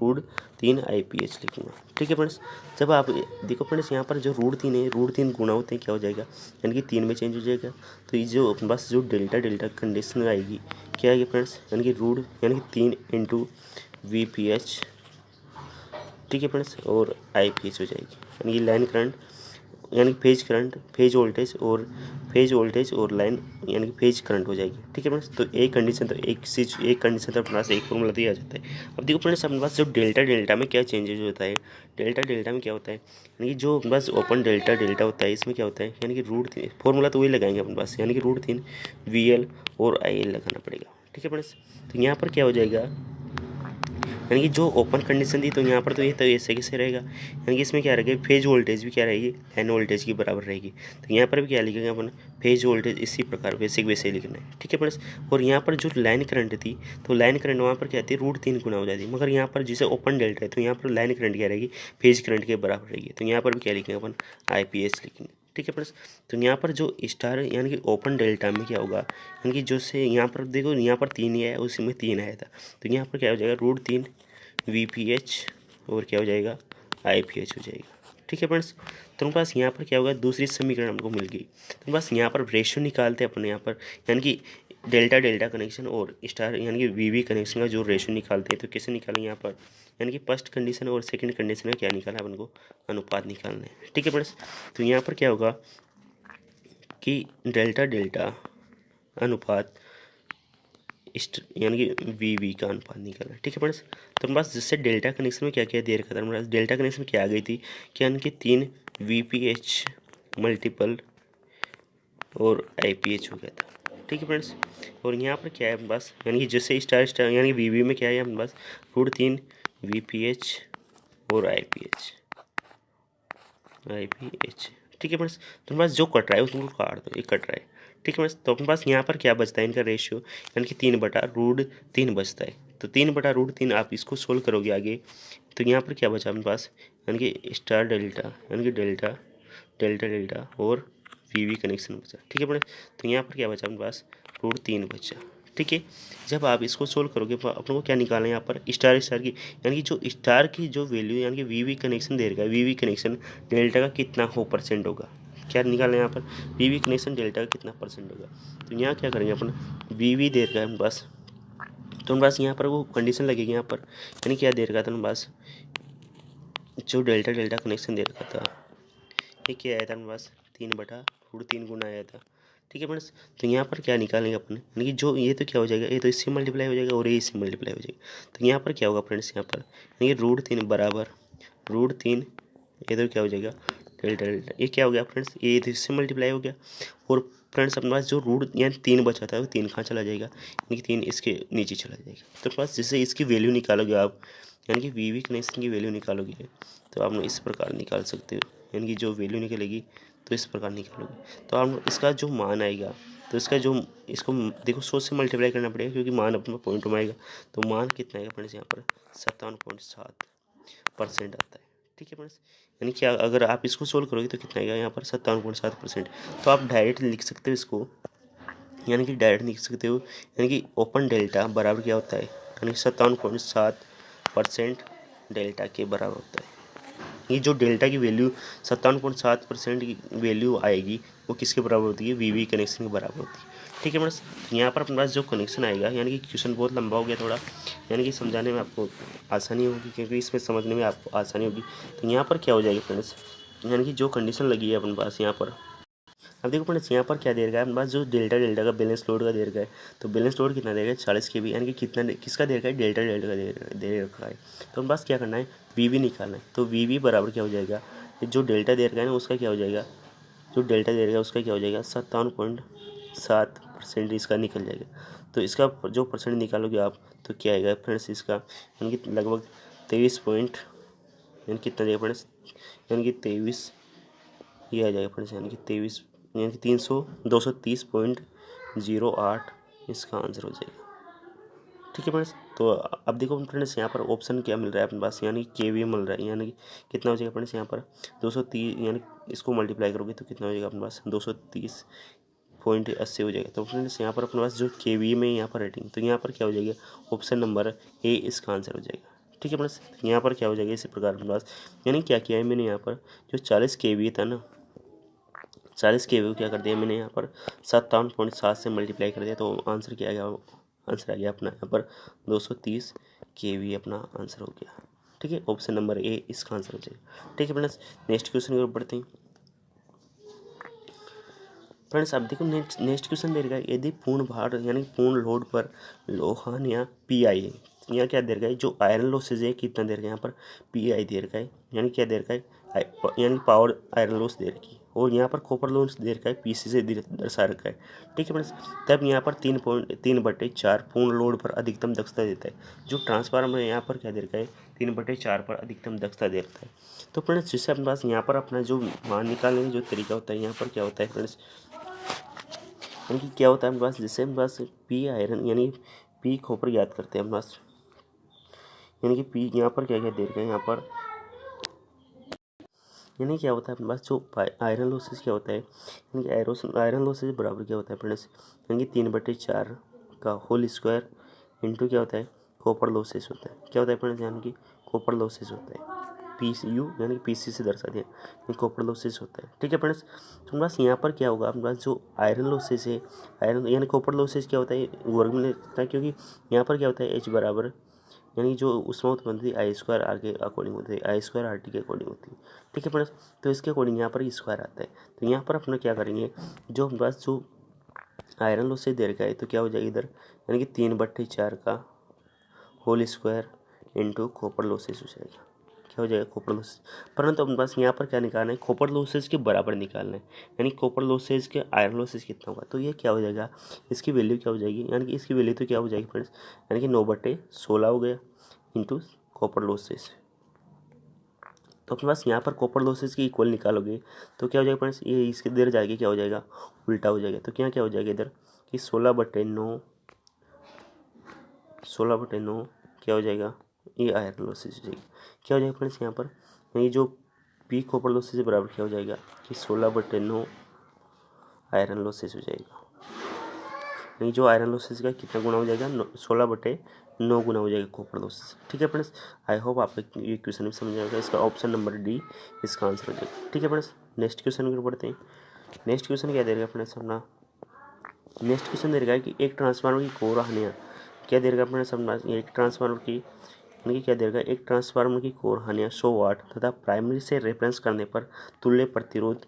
[SPEAKER 1] √3 IPH लिखूँगा। ठीक है फ्रेंड्स। जब आप देखो फ्रेंड्स, यहाँ पर जो √3 है, √3 गुना होते हैं क्या हो जाएगा, यानी कि 3 में चेंज हो जाएगा। तो ये जो बस जो डेल्टा डेल्टा कंडीशन आएगी, क्या आएगी फ्रेंड्स, यानी कि यानी कि 3 × VPH। ठीक है फ्रेंड्स, और IPH हो जाएगी, यानी कि लाइन करंट, यानी कि फेज करंट, फेज वोल्टेज और लाइन, यानी कि फेज करंट हो जाएगी। ठीक है फ्रेंड्स। तो एक कंडीशन तो एक कंडीशन तो अपने पास एक फॉर्मूला दिया जाता है। अब देखो फ्रेंड्स, अपने पास जो डेल्टा डेल्टा में क्या चेंजेज होता है, डेल्टा डेल्टा में क्या होता है, यानी कि जो बस ओपन डेल्टा डेल्टा होता है, इसमें क्या होता है, यानी कि √3 फॉर्मूला तो वही लगाएंगे अपने पास, यानी कि √3 VL और IL लगाना पड़ेगा। ठीक है फ्रेंड्स। तो यहाँ पर क्या हो जाएगा, यानी कि जो ओपन कंडीशन थी, तो यहाँ पर तो ये तो ऐसे कैसे रहेगा, यानी कि इसमें क्या रहेगा, फेज वोल्टेज भी क्या रहेगी, लाइन वोल्टेज की बराबर रहेगी। तो यहाँ पर भी क्या लिखेंगे अपन, फेज वोल्टेज इसी प्रकार वैसे ही लिखना है। ठीक है फ्रेंड्स। और यहाँ पर जो लाइन करंट थी, तो लाइन करंट वहाँ पर क्या आती है, √3 गुना हो जाती है, मगर यहाँ पर जैसे ओपन डेल्टा है, तो यहाँ पर लाइन करंट क्या रहेगी, फेज करंट के बराबर रहेगी। तो यहाँ पर भी क्या लिखेंगे अपन, IPH लिखेंगे। ठीक है फ्रेंड्स। तो यहाँ पर जो स्टार यानी कि ओपन डेल्टा में क्या होगा, यानी कि जो से यहाँ पर देखो, यहाँ पर 3 ही है, उसी में 3 आया था। तो यहाँ पर क्या हो जाएगा, √3 VPH और क्या हो जाएगा, IPH हो जाएगा। ठीक है फ्रेंड्स। तो हमारे पास यहाँ पर क्या होगा, दूसरी समीकरण हमको मिल गई। तो बस यहाँ पर रेशियो निकालते हैं अपने यहाँ पर, यानी कि डेल्टा डेल्टा कनेक्शन और स्टार यानी कि VV कनेक्शन का जो रेशियो निकालते हैं, तो कैसे निकालेंगे यहाँ पर, यानी कि फर्स्ट कंडीशन और सेकंड कंडीशन का क्या निकाला अपन को, अनुपात निकालना है। ठीक है फ्रेंड्स। तो यहाँ पर क्या होगा कि डेल्टा डेल्टा अनुपात यानी कि VV का अनुपात निकालना। ठीक है फ्रेंड्स। तो हमारे पास जिससे डेल्टा कनेक्शन में क्या क्या दे रखा था, हमारे पास डेल्टा कनेक्शन में क्या आ गई थी, कि यानी कि 3 VPH मल्टीपल और IPH हो गया था। ठीक है फ्रेंड्स। और यहाँ पर क्या है हमारे पास, यानी कि जैसे स्टार स्टार यानी कि VV में क्या है हमारे पास, √3 VPH और IPH। ठीक है फ्रेंड्स। तो हमारे पास जो कट रहा है उसको काट दो, ये कट रहा है। ठीक है फ्रेंड्स। तो अपने पास यहाँ पर क्या बचता है, इनका रेशियो, यानी कि 3/√3 बचता है। तो 3/√3 आप इसको सोल्व करोगे आगे, तो यहाँ पर क्या बचा अपने पास, यानी कि स्टार डेल्टा यानी कि डेल्टा डेल्टा डेल्टा और VV कनेक्शन बचा। ठीक है फ्रेंड्स। तो यहाँ पर क्या बचा अपने पास, √3 बचा। ठीक है। जब आप इसको सोल्व करोगे तो अपने को क्या निकालना है यहाँ पर, स्टार स्टार की, यानी कि जो स्टार की जो वैल्यू यानी कि VV कनेक्शन दे रखा है, VV कनेक्शन डेल्टा का कितना हो परसेंट होगा, क्या निकालना है यहाँ पर, VV कनेक्शन डेल्टा का कितना परसेंट होगा। तो यहाँ क्या करेंगे अपन, VV दे रखा है हमारे पास, तो हमारे पास यहाँ पर वो कंडीशन लगेगी यहाँ पर, यानी क्या दे रखा था हमारे पास, जो डेल्टा डेल्टा कनेक्शन दे रखा था, ये क्या आया था हमारे पास, 3/√3 गुना आया था। ठीक है फ्रेंड्स। तो यहाँ पर क्या निकालेंगे अपन, यानी कि जो ये तो क्या हो जाएगा, ये तो इससे मल्टीप्लाई हो जाएगा और ये इससे मल्टीप्लाई हो जाएगा। तो यहाँ पर क्या होगा फ्रेंड्स, यहाँ पर यानी कि √3 बराबर √3, ये तो क्या हो जाएगा, डेल्टा डेल्टा, ये क्या हो गया फ्रेंड्स, ये तो इससे मल्टीप्लाई हो गया। और फ्रेंड्स अपने पास जो यानी 3 बचा था, वो 3 कहाँ चला जाएगा, यानी कि 3 इसके नीचे चला जाएगा। तो पास जैसे इसकी वैल्यू निकालोगे आप, यानी कि VV कनेक्शन की वैल्यू निकालोगे, तो आप इस प्रकार निकाल सकते हो, यानी कि जो वैल्यू निकलेगी तो इस प्रकार निकालोगे। तो आप इसका जो मान आएगा, तो इसका जो इसको देखो 100 से मल्टीप्लाई करना पड़ेगा, क्योंकि मान अपने पॉइंट में आएगा। तो मान कितना आएगा फ्रेंड्स, यहाँ पर 57.7% आता है। ठीक है फ्रेंड्स। यानी कि अगर आप इसको सोल्व करोगे तो कितना आएगा यहाँ पर, 57.7%। तो आप डायरेक्ट लिख सकते हो इसको, यानी कि डायरेक्ट लिख सकते हो, यानी कि ओपन डेल्टा बराबर क्या होता है, यानी 57.7% डेल्टा के बराबर होता है। ये जो डेल्टा की वैल्यू 57.7% की वैल्यू आएगी वो किसके बराबर होती है, वीवी कनेक्शन के बराबर होती है। ठीक है फ्रेंड्स, यहाँ पर अपने पास जो कनेक्शन आएगा, यानी कि क्वेश्चन बहुत लंबा हो गया थोड़ा, यानी कि समझाने में आपको आसानी होगी क्योंकि इसमें समझने में आपको आसानी होगी। तो यहाँ पर क्या हो जाएगी फ्रेंड्स, यानी कि जो कंडीशन लगी है अपने पास यहाँ पर, अब देखो फ्रेंड्स यहाँ पर क्या दे रखा है अपने पास, जो डेल्टा का बैलेंस लोड का दे रखा है। तो बैलेंस लोड कितना दे रखा है, 40 kV, यानी कि कितना किसका दे रखा है, डेल्टा का दे रखा है। तो अपने पास क्या करना है, वी निकालना है। तो वी बराबर क्या हो जाएगा, जो डेल्टा दे रखा है ना उसका क्या हो जाएगा, जो डेल्टा दे रखा है उसका क्या हो जाएगा, 57.7% इसका निकल जाएगा। तो इसका जो परसेंट निकालोगे आप तो क्या आएगा फ्रेंड्स, इसका यानी कि लगभग 23 पॉइंट, यानी कितना जाएगा फ्रेंड्स, यानी कि 23 ये आ जाएगा फ्रेंड्स, यानी कि 23 यानी कि 230.08 इसका आंसर हो जाएगा। ठीक है फ्रेंड्स, तो अब देखो फ्रेंड्स यहाँ पर ऑप्शन क्या मिल रहा है अपने पास, यानी केवी मिल रहा है, यानी कि कितना हो जाएगा फ्रेंड्स यहाँ पर 230, यानी इसको मल्टीप्लाई करोगे तो कितना हो जाएगा अपने पास 230.80 हो जाएगा। तो फ्रेंड्स यहाँ पर अपने पास जो केवी में यहाँ पर रेटिंग, तो यहाँ पर क्या हो जाएगा, ऑप्शन नंबर ए इसका आंसर हो जाएगा। ठीक है फ्रेंड्स, यहाँ पर क्या हो जाएगा इसी प्रकार अपने पास, यानी क्या किया है मैंने यहाँ पर, जो 40 kV था ना, 40 kV को क्या कर दिया मैंने यहाँ पर 57.7 से मल्टीप्लाई कर दिया, तो आंसर क्या आ गया, आंसर आ गया अपना यहाँ पर 230 kV अपना आंसर हो गया। ठीक है, ऑप्शन नंबर ए इसका आंसर हो जाएगा। ठीक है फ्रेंड्स, नेक्स्ट क्वेश्चन की ओर बढ़ते हैं। फ्रेंड्स अब देखो नेक्स्ट क्वेश्चन दे रखा है, यदि पूर्ण भार यानी पूर्ण लोड पर लोहान या पी आई है, यहाँ क्या दे रखा है, जो आयरन लॉसेज है कितना दे रखा है यहाँ पर, पी आई दे रखा है, यानी क्या दे रखा है, यानी पावर आयरन लॉस दे रखी है, और यहाँ पर कॉपर लॉस दे रखा है, पीसी से दर्शा रखा है। ठीक है फ्रेंड्स, तब यहाँ पर 3.3/4 पूर्ण लोड पर अधिकतम दक्षता देता है। जो ट्रांसफार्मर है यहाँ पर क्या दे रखा है, 3/4 पर अधिकतम दक्षता देता है। तो फ्रेंड्स जिससे अपने पास यहाँ पर अपना जो मान निकालने का जो तरीका होता है, यहाँ पर क्या होता है फ्रेंड्स, यानी कि क्या होता है अपने पास, जैसे अपने पास पी आयरन यानी पी कॉपर याद करते हैं अपने पास, यानी कि पी यहाँ पर क्या क्या दे रखा है यहाँ पर, यानी क्या होता है अपने पास जो आयरन लॉसेज क्या होता है, यानी कि आयरन लॉसेज बराबर क्या होता है फ्रेंड्स, यानी कि 3/4 का होल स्क्वायर इंटू क्या होता है, कॉपर लॉसेज होता है। क्या होता है फ्रेंड्स, यानी कि कॉपर लॉसेज होता है, पी यू यानी कि पीसी से दर्शाते हैं, कॉपर लॉसेज होता है। ठीक है फ्रेंड्स, तो बस यहाँ पर क्या होगा अपने पास, जो आयरन लॉसेज है, आयरन यानी कॉपर लॉसेज क्या होता है, वर्ग में होता है, क्योंकि यहाँ पर क्या होता है एच बराबर, यानी जो उसमें उत्पत्ति I² R के अकॉर्डिंग होती है, I² RT के अकॉर्डिंग होती है। ठीक है फ्रेंड्स, तो इसके अकॉर्डिंग यहाँ पर स्क्वायर आता है। तो यहाँ पर अपना क्या करेंगे, जो हमारे पास जो आयरन लॉसेज दे रखा है तो क्या हो जाएगा इधर, यानी कि 3/4 का whole square into copper losses हो जाएगा। क्या हो जाएगा, कॉपर लॉसेज, परंतु अपने पास यहाँ पर क्या निकालना है, कॉपर लॉसेज के बराबर निकालना है, यानी कॉपर लॉसेज के आयरन लॉसेज कितना होगा, तो ये क्या हो जाएगा, इसकी वैल्यू क्या हो जाएगी, यानी कि इसकी वैल्यू तो क्या हो जाएगी फ्रेंड्स, यानी कि 9/16 हो गया इंटू कॉपर लॉसेज। तो अपने पास यहाँ पर कॉपर लॉसेज की इक्वल निकालोगे तो क्या हो जाएगा फ्रेंड्स, ये इसके इधर जाएगी क्या हो जाएगा, उल्टा हो जाएगा। तो क्या हो जाएगा इधर कि 16/9 क्या हो जाएगा, ये आयरन लॉसेज हो जाएगी। क्या हो जाएगा फ्रेंड्स यहाँ पर, यानी जो पी कॉपर लॉसेज बराबर क्या हो जाएगा कि 16/9 आयरन लॉसेज हो जाएगा, यानी जो आयरन लॉसेज का कितना गुना हो जाएगा, 16/9 गुना हो जाएगा कॉपर लॉसेज। ठीक है फ्रेंड्स, आई होप आपको ये क्वेश्चन भी समझ आएगा, इसका ऑप्शन नंबर डी इसका आंसर हो जाएगा। ठीक है फ्रेंड्स, नेक्स्ट क्वेश्चन की पढ़ते हैं। नेक्स्ट क्वेश्चन क्या दे रहा है फ्रेंड्स अपना, नेक्स्ट क्वेश्चन दे रखा है कि एक ट्रांसफार्मर की कोर हानियाँ, क्या दे रखा है अपना, एक ट्रांसफार्मर की, यानी कि क्या दे रखा है, एक ट्रांसफार्मर की कोर हानियाँ 100 वाट तथा प्राइमरी से रेफरेंस करने पर तुल्य प्रतिरोध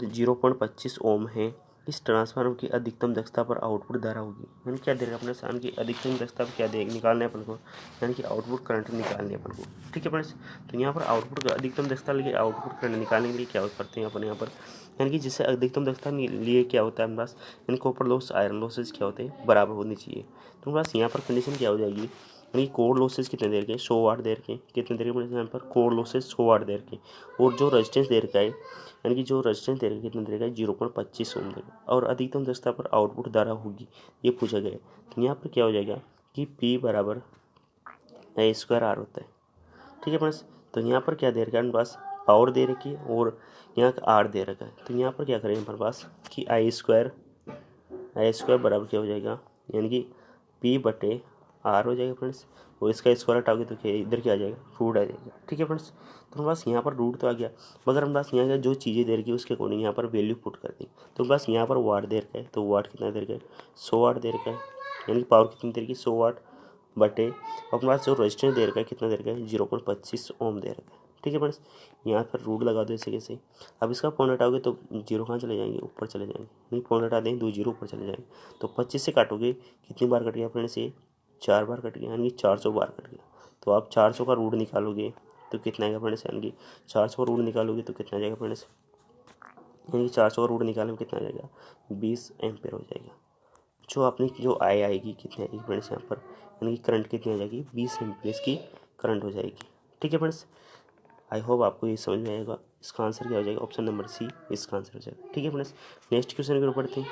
[SPEAKER 1] 0.25 ओम है। इस ट्रांसफार्मर की अधिकतम दक्षता पर आउटपुट धारा होगी, यानी क्या देगा अपने सामने की अधिकतम दक्षता पर क्या देगा, निकालना है अपन को, यानी कि आउटपुट करंट निकालने अपन को। ठीक है फ्रेंड्स, तो यहाँ पर आउटपुट अधिकतम दक्षता लिए आउटपुट करंट निकालने के लिए क्या करते हैं अपन यहाँ पर, यानी कि जिससे अधिकतम दक्षता लिए क्या होता है हमारे पास, यानी कॉपर लॉस आयरन लॉसेज क्या होते हैं, बराबर होनी चाहिए। तो हमारे पास यहाँ पर कंडीशन क्या हो जाएगी, यानी कोर लॉसेज कितने देर के, 100 वाट देर के, कितने देर के यहाँ पर कोर लॉसेज 100 वाट देर के, और जो रेजिस्टेंस देर का है, यानी कि जो रेजिस्टेंस देगा कितना देगा 0.25 ओम देगा, और अधिकतम दक्षता पर आउटपुट धारा होगी, ये पूछा गया है। तो यहाँ पर क्या हो जाएगा कि P बराबर I² R होता है। ठीक है फ्रेंड्स, तो यहाँ पर क्या दे रखा है हमारे पास, पावर दे रखी है और यहाँ का R दे रखा है। तो यहाँ पर क्या करेंगे हमारे पास कि I² बराबर क्या हो जाएगा, यानी कि P/R आर हो जाएगा फ्रेंड्स, और इसका स्क्वायर हटाओगे तो क्या इधर क्या आ जाएगा, रूट आ जाएगा। ठीक है फ्रेंड्स, तो हमारे पास यहाँ पर रूट तो आ गया, मगर हमारे पास यहाँ जो चीज़ें दे रखी है उसके अकॉर्डिंग यहाँ पर वैल्यू पुट कर दी। तो हमारे पास यहाँ पर वाट दे रखा है, तो वाट कितना दे रखा है, 100 वाट दे रखा है, यानी कि पावर कितनी दे रखी है, 100 वाट बटे अपने पास जो रेजिस्टेंस दे रखा है कितना दे रखा है, 0.25 ओम दे रखा है। ठीक है फ्रेंड्स, यहाँ पर रूट लगा दो ऐसे कैसे। अब इसका पॉइंट हटाओगे तो जीरो कहाँ चले जाएंगे, ऊपर चले जाएंगे, नहीं पॉइंट हटा देंगे 2 जीरो ऊपर चले जाएंगे। तो 25 से काटोगे कितनी बार कट गया फ्रेंड्स, ये 4 बार कट गया, यानी कि 400 बार कट गया। तो आप 400 का रूट निकालोगे तो कितना आएगा फ्रेंड्स, यानी कि 400 का रूट निकालोगे तो कितना आ जाएगा फ्रेंड्स, यानी कि 400 का रूट निकालने में कितना आ जाएगा, 20 एम्पेयर हो जाएगा। जो अपनी जो आई आएगी कितनी आएगी फ्रेंड्स यहाँ पर, यानी कि करंट कितनी आ जाएगी, 20 एम्पेयर की करंट हो जाएगी। ठीक है फ्रेंड्स, आई होप आपको ये समझ में आएगा। इसका आंसर क्या हो जाएगा, ऑप्शन नंबर सी इसका आंसर हो जाएगा। ठीक है फ्रेंड्स, नेक्स्ट क्वेश्चन की ओर बढ़ते हैं।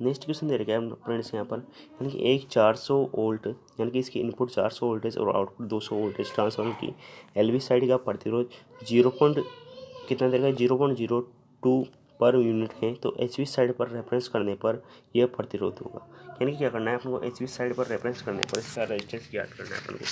[SPEAKER 1] नेक्स्ट क्वेश्चन दे रखा है फ्रेंड्स यहाँ पर, यानी कि एक 400 वोल्ट, यानी कि इसकी इनपुट 400 वोल्टेज और आउटपुट 200 वोल्टेज ट्रांसफार्मर की एलवी साइड का प्रतिरोध 0 कितना दे रखा है, 0.02 पर यूनिट है। तो एचवी साइड पर रेफरेंस करने पर यह प्रतिरोध होगा। यानी कि क्या करना है अपन को, एचवी साइड पर रेफरेंस करने पर इसका रेजिस्टेंस ज्ञात करना है अपन को।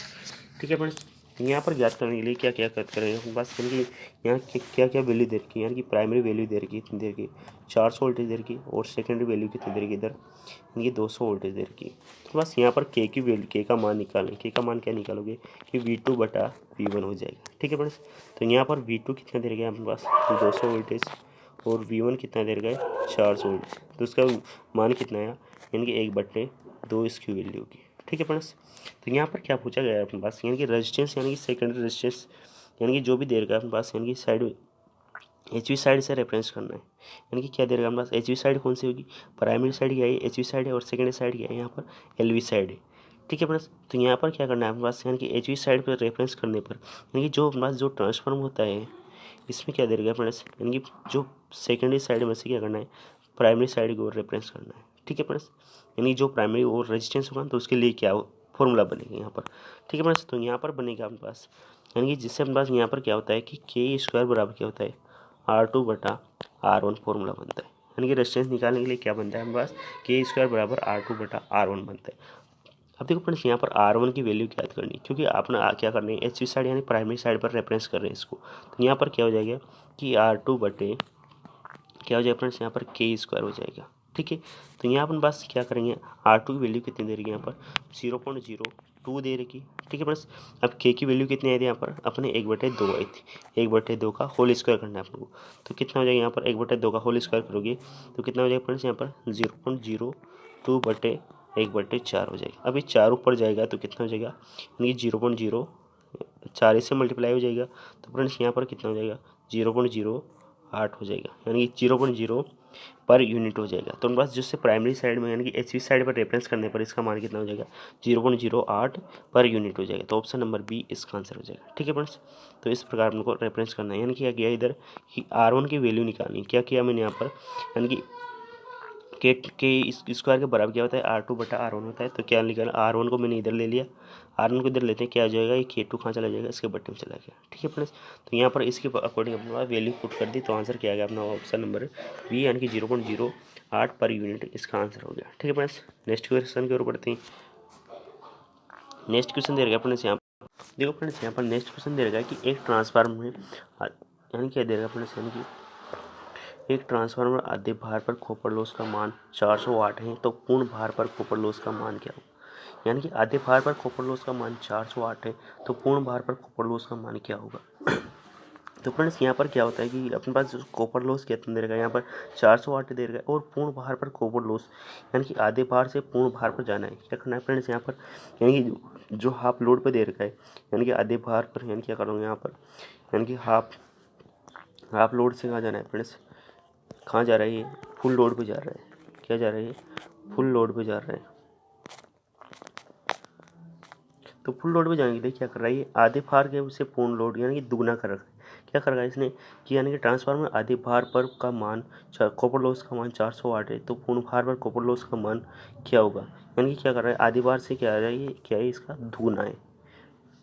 [SPEAKER 1] ठीक है फ्रेंड्स, यहाँ पर ज्ञात करने के लिए क्या क्या करेंगे बस, यानी कि यहाँ क्या क्या वैल्यू दे रखी है, यानी कि प्राइमरी वैल्यू दे रखी है कितनी देर की, 400 वोल्टेज दे रखी, और सेकेंडरी वैल्यू कितनी देर की इधर, यानी कि 200 वोल्टेज दे रखी। तो बस यहाँ पर के की वैल्यू, के का मान निकालें। के का मान क्या निकालोगे कि V2/V1 हो जाएगा। ठीक है फ्रेंड्स, तो यहाँ पर V2 कितना दे रखा है अपने पास, 200 वोल्टेज, और V1 कितना दे रखा है, 400 वोल्टेज। तो उसका मान कितना आया, यानी कि 1/2 इसकी वैल्यू होगी। ठीक है फ्रेंड्स, तो यहाँ पर क्या पूछा गया है अपने पास, यानी कि रेजिस्टेंस, यानी कि सेकेंडरी रेजिस्टेंस, यानी कि जो भी दे रखा है अपने पास, यानी कि साइड एचवी साइड से रेफरेंस करना है। यानी कि क्या दे रखा है अपने पास, एचवी साइड कौन सी होगी, प्राइमरी साइड क्या है, एचवी साइड है, और सेकेंडरी साइड क्या है यहाँ पर, एलवी साइड है। ठीक है फ्रेंड्स, तो यहाँ पर क्या करना है अपने पास, यानी कि एचवी साइड पर रेफरेंस करने पर, यानी कि जो अपने पास जो ट्रांसफार्म होता है इसमें क्या दे रखा है फ्रेंड्स, यानी कि जो सेकेंडरी साइड में से क्या करना है, प्राइमरी साइड को रेफरेंस करना है। ठीक है फ्रेंड्स, यानी जो प्राइमरी और रेजिस्टेंस होगा तो उसके लिए क्या फॉर्मूला बनेगा यहाँ पर। ठीक है फ्रेंड्स, तो यहाँ पर बनेगा अपने पास, यानी कि जिससे अपने पास यहाँ पर क्या होता है कि के स्क्वायर बराबर क्या होता है, R2/R1 फॉर्मूला बनता है। यानी कि रेजिस्टेंस निकालने के लिए क्या बनता है हमारे पास, के स्क्वायर बराबर R2/R1 बनता है। अब देखो फ्रेंड्स, यहाँ पर R1 की वैल्यू ज्ञात करनी है, क्योंकि आपने क्या करना है, एचवी साइड यानी प्राइमरी साइड पर रेफरेंस कर रहे हैं इसको। तो यहाँ पर क्या हो जाएगा कि R2 बटे क्या हो जाएगा फ्रेंड्स, यहाँ पर के स्क्वायर हो जाएगा। ठीक है, तो यहाँ अपन बस क्या करेंगे, R2 की वैल्यू कितनी दे रही है यहाँ पर, 0.02 दे रखी। ठीक है फ्रेंड्स, अब के की वैल्यू कितनी आई थी यहाँ पर, अपने 1/2 आई थी, 1/2 का होल स्क्वायर करना है अपन को। तो कितना हो जाएगा यहाँ पर, 1/2 का होल स्क्वायर करोगे तो कितना हो जाएगा फ्रेंड्स, यहाँ पर 0.02 बटे 1/4 हो जाएगा। अभी 4 ऊपर जाएगा तो कितना हो जाएगा, यानी कि 0.04 इससे मल्टीप्लाई हो जाएगा। तो फ्रेंड्स यहाँ पर कितना हो जाएगा, 0.08 हो जाएगा, यानी कि 0.0 पर यूनिट हो जाएगा। तो बस जिससे प्राइमरी साइड में यानी कि एचवी साइड पर रेफरेंस करने पर इसका मान कितना हो जाएगा, 0.08 पर यूनिट हो जाएगा। तो ऑप्शन नंबर बी इसका आंसर हो जाएगा। ठीक है फ्रेंड्स, तो इस प्रकार उनको रेफरेंस करना है। यानी कि क्या किया इधर कि R1 की वैल्यू निकालनी, क्या किया मैंने यहाँ पर, यानी कि के स्क्वायर के बराबर क्या होता है, R2/R1 होता है। तो क्या निकाला, R1 को मैंने इधर ले लिया, R1 को इधर लेते हैं, क्या आ जाएगा, ये K2 कहाँ चला जाएगा, इसके बट्टे में चला गया। ठीक है फ्रेंड्स, तो यहाँ पर इसके अकॉर्डिंग अपने वैल्यू पुट कर दी, तो आंसर क्या आ गया अपना, ऑप्शन नंबर बी, यानी कि 0.08 पर यूनिट इसका आंसर हो गया। ठीक है फ्रेंड्स, नेक्स्ट क्वेश्चन की ओर बढ़ते हैं। नेक्स्ट क्वेश्चन दे रखा है फ्रेंड्स यहाँ पर, देखो फ्रेंड्स यहाँ पर नेक्स्ट क्वेश्चन दे रखा है कि एक ट्रांसफार्मर में, यानी क्या दे रखा है फ्रेंड्स, यानी कि एक ट्रांसफार्मर आधे भार पर कॉपर लॉस का मान 400 वाट है, तो पूर्ण भार पर कॉपर लॉस का मान क्या होगा। यानी कि आधे भार पर कॉपर लॉस का मान 400 वाट है, तो पूर्ण भार पर कॉपर लॉस का मान क्या होगा। तो फ्रेंड्स यहाँ पर क्या होता है कि अपने पास कॉपर लॉस कितना दे रखा है, यहाँ पर 400 वाट दे रखा है, और पूर्ण भार पर कॉपर लॉस, यानी कि आधे भार से पूर्ण भार पर जाना है। क्या करना है फ्रेंड्स यहाँ पर, यानी कि जो हाफ लोड पर दे रखा है, यानी कि आधे भार पर, यानी क्या करूँगा यहाँ पर, यानी कि हाफ लोड से कहाँ जाना है फ्रेंड्स, कहाँ जा रहा है ये, फुल लोड पे जा रहा है। क्या जा रहा है ये, फुल लोड पे जा रहा है। तो फुल लोड पे जाने के लिए क्या कर रहा है ये, आधे भार के से पूर्ण लोड यानी कि दुगना कर रखा है। क्या कर रहा है इसने कि यानी कि ट्रांसफार्मर आधे भार पर का मान कॉपर लॉस का मान 400 वाट है, तो पूर्ण भार पर कॉपर लॉस का मान क्या होगा। यानी कि क्या कर रहा है, आधे भार से क्या आ रहा है ये, क्या है इसका दुगना है।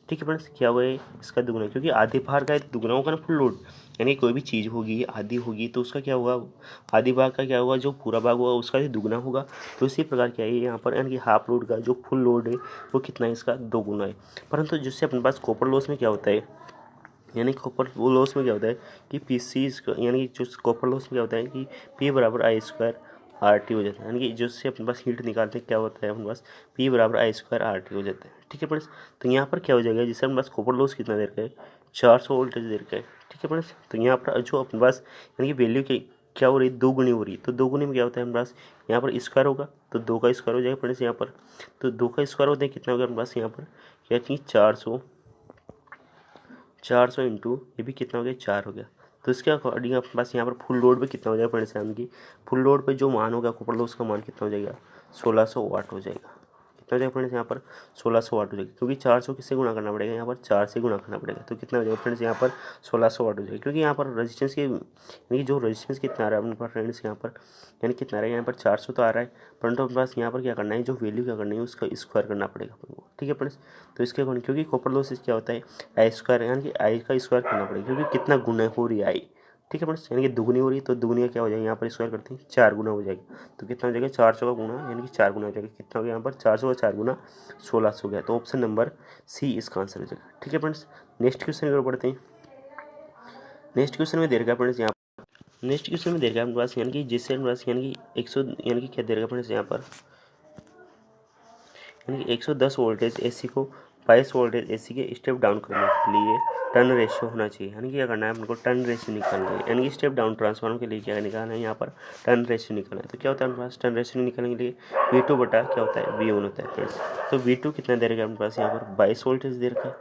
[SPEAKER 1] ठीक है फ्रेंड्स, क्या हुआ है इसका दुगुना, क्योंकि आधे भार का है तो दुगुना होगा ना फुल लोड, यानी कोई भी चीज़ होगी आधी होगी तो उसका क्या होगा, आधी भाग का क्या होगा, जो पूरा भाग होगा उसका भी दुगुना होगा। तो इसी प्रकार क्या है यहाँ पर, यानी कि हाफ लोड का जो फुल लोड है वो कितना है, इसका दोगुना है। परंतु जिससे अपने पास कॉपर लॉस में क्या होता है, यानी कॉपर लॉस में क्या होता है कि पी सी, यानी कि जो कॉपर लॉस में क्या होता है कि P बराबर आई स्क्वायर आर टी हो जाता है, यानी कि जिससे अपने पास हीट निकालते हैं क्या होता है अपने पास P बराबर आई स्क्वायर आर टी हो जाता है। ठीक है फ्रेंड्स, तो यहाँ पर क्या हो जाएगा, जिससे अपने पास कॉपर लॉस कितना देर का है, 400 वोल्टेज देर का है। ठीक है फ्रेंड्स, तो यहाँ पर जो अपने पास यानी कि वैल्यू क्या हो रही है, दोगुनी हो रही है, तो दोगुनी में क्या होता है अपने पास, यहाँ पर स्क्वायर होगा तो 2 का स्क्वायर हो जाएगा फ्रेंड्स यहाँ पर, तो 2 का स्क्वायर होता है कितना होगा अपने पास यहाँ पर, क्या चाहिए 400 इंटू ये भी कितना हो गया 4 हो गया। तो इसके अकॉर्डिंग अपने पास यहाँ पर फुल लोड पे कितना हो जाएगा फ्रेंड्स, यानी कि फुल लोड पे जो मान होगा कॉपर लॉस का मान कितना हो जाएगा, 1600 वाट हो जाएगा। कितना हो जाएगा फ्रेंड्स यहाँ पर 1600 वाट हो जाएगा, क्योंकि 400 किससे गुणा करना पड़ेगा, यहाँ पर 4 से गुणा करना पड़ेगा। तो कितना हो जाएगा फ्रेंड्स यहाँ पर 1600 वाट हो जाएगा, क्योंकि यहाँ पर रेजिस्टेंस की यानी कि जो रेजिस्टेंस कितना आ रहा है अपने पास फ्रेंड्स यहाँ पर, यानी कितना आ रहा है यहाँ पर 400 तो आ रहा है, परंतु अपने पास यहाँ पर क्या करना है, जो वैल्यू क्या करनी है उसका स्क्वायर करना पड़ेगा अपन को। ठीक है फ्रेंड्स, तो इसके अकॉर्डिंग क्योंकि कॉपर लॉस क्या होता है आई स्क्वायर, यानी कि आई का स्क्वायर करना पड़ेगा, क्योंकि कितना गुना हो रही है आई। ठीक है फ्रेंड्स, यानी कि दुगुनी हो रही है तो दुगुनी का क्या हो जाएगा, यहाँ पर स्क्वायर करते हैं 4 गुना हो जाएगा, तो कितना हो जाएगा 400 का गुना, यानी कि 4 गुना हो जाएगा, कितना हो गया यहाँ पर 400 का 4 गुना 1600 हो गया। तो ऑप्शन नंबर सी इसका आंसर हो जाएगा। ठीक है फ्रेंड्स, नेक्स्ट क्वेश्चन की ओर बढ़ते हैं। नेक्स्ट क्वेश्चन में दे रखा है फ्रेंड्स यहाँ, नेक्स्ट क्वेश्चन में दे रखा है अपने पास, यानी कि जिससे अपने पास यानी कि 100, यानी कि क्या दे रखा है फ्रेंड्स यहाँ पर, यानी कि 110 वोल्टेज एसी को 22 वोल्टेज एसी के स्टेप डाउन करने के लिए टर्न रेशियो होना चाहिए, यानी कि क्या करना है हमको टर्न रेशियो निकालना है, यानी कि स्टेप डाउन ट्रांसफार्मर के लिए क्या निकालना है यहाँ पर टर्न रेशियो निकालना है। तो क्या होता है हमारे पास टर्न रेशियो निकालने के लिए V2 बटा क्या होता है V1 होता है फ्रेंड्स। तो V2 कितना दे रखा है हमारे पास यहाँ पर 22 वोल्टेज दे रखा है,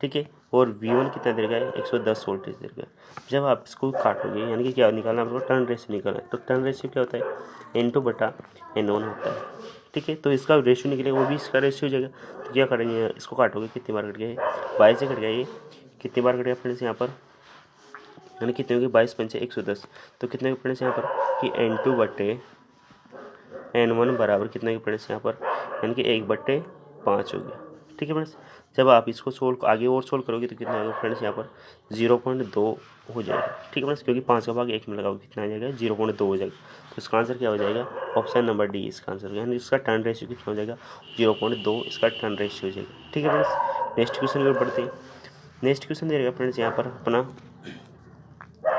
[SPEAKER 1] ठीक है, और V1 कितना दे रखा है 110 वोल्टेज दे रखा है। जब आप इसको काटोगे यानी कि क्या निकालना है आपको टर्न रेशियो निकालना है, तो टर्न रेशियो क्या होता है N2 बटा N1 होता है। ठीक है, तो इसका रेशियो निकलेगा वो भी इसका रेशियो हो जाएगा। तो क्या करेंगे, इसको काटोगे कितनी बार कट गया है 22 से कट गया, ये कितनी बार कट गया फ्रेंड्स यहाँ पर, यानी कितने होगी 22 पंचे 110, तो कितने फ्रेंड्स यहाँ पर कि N2 बटे N1 बराबर कितने के फ्रेंड्स यहाँ पर, यानी कि 1/5 हो गया। ठीक है फ्रेंड्स, जब आप इसको सोल्व आगे और सोल्व करोगे तो कितना होगा फ्रेंड्स यहाँ पर 0.2 हो जाएगा। ठीक है फ्रेंड्स, क्योंकि 5 का भाग 1 में लगाओगे कितना आ जाएगा 0.2 हो जाएगा। तो इसका आंसर क्या हो जाएगा, ऑप्शन नंबर डी इसका आंसर, यानी इसका टर्न रेशियो कितना हो जाएगा 0.2 इसका टर्न रेशियो हो जाएगा। ठीक है फ्रेंड्स, नेक्स्ट क्वेश्चन की ओर बढ़ते हैं। नेक्स्ट क्वेश्चन दे रहेगा फ्रेंड्स यहाँ पर अपना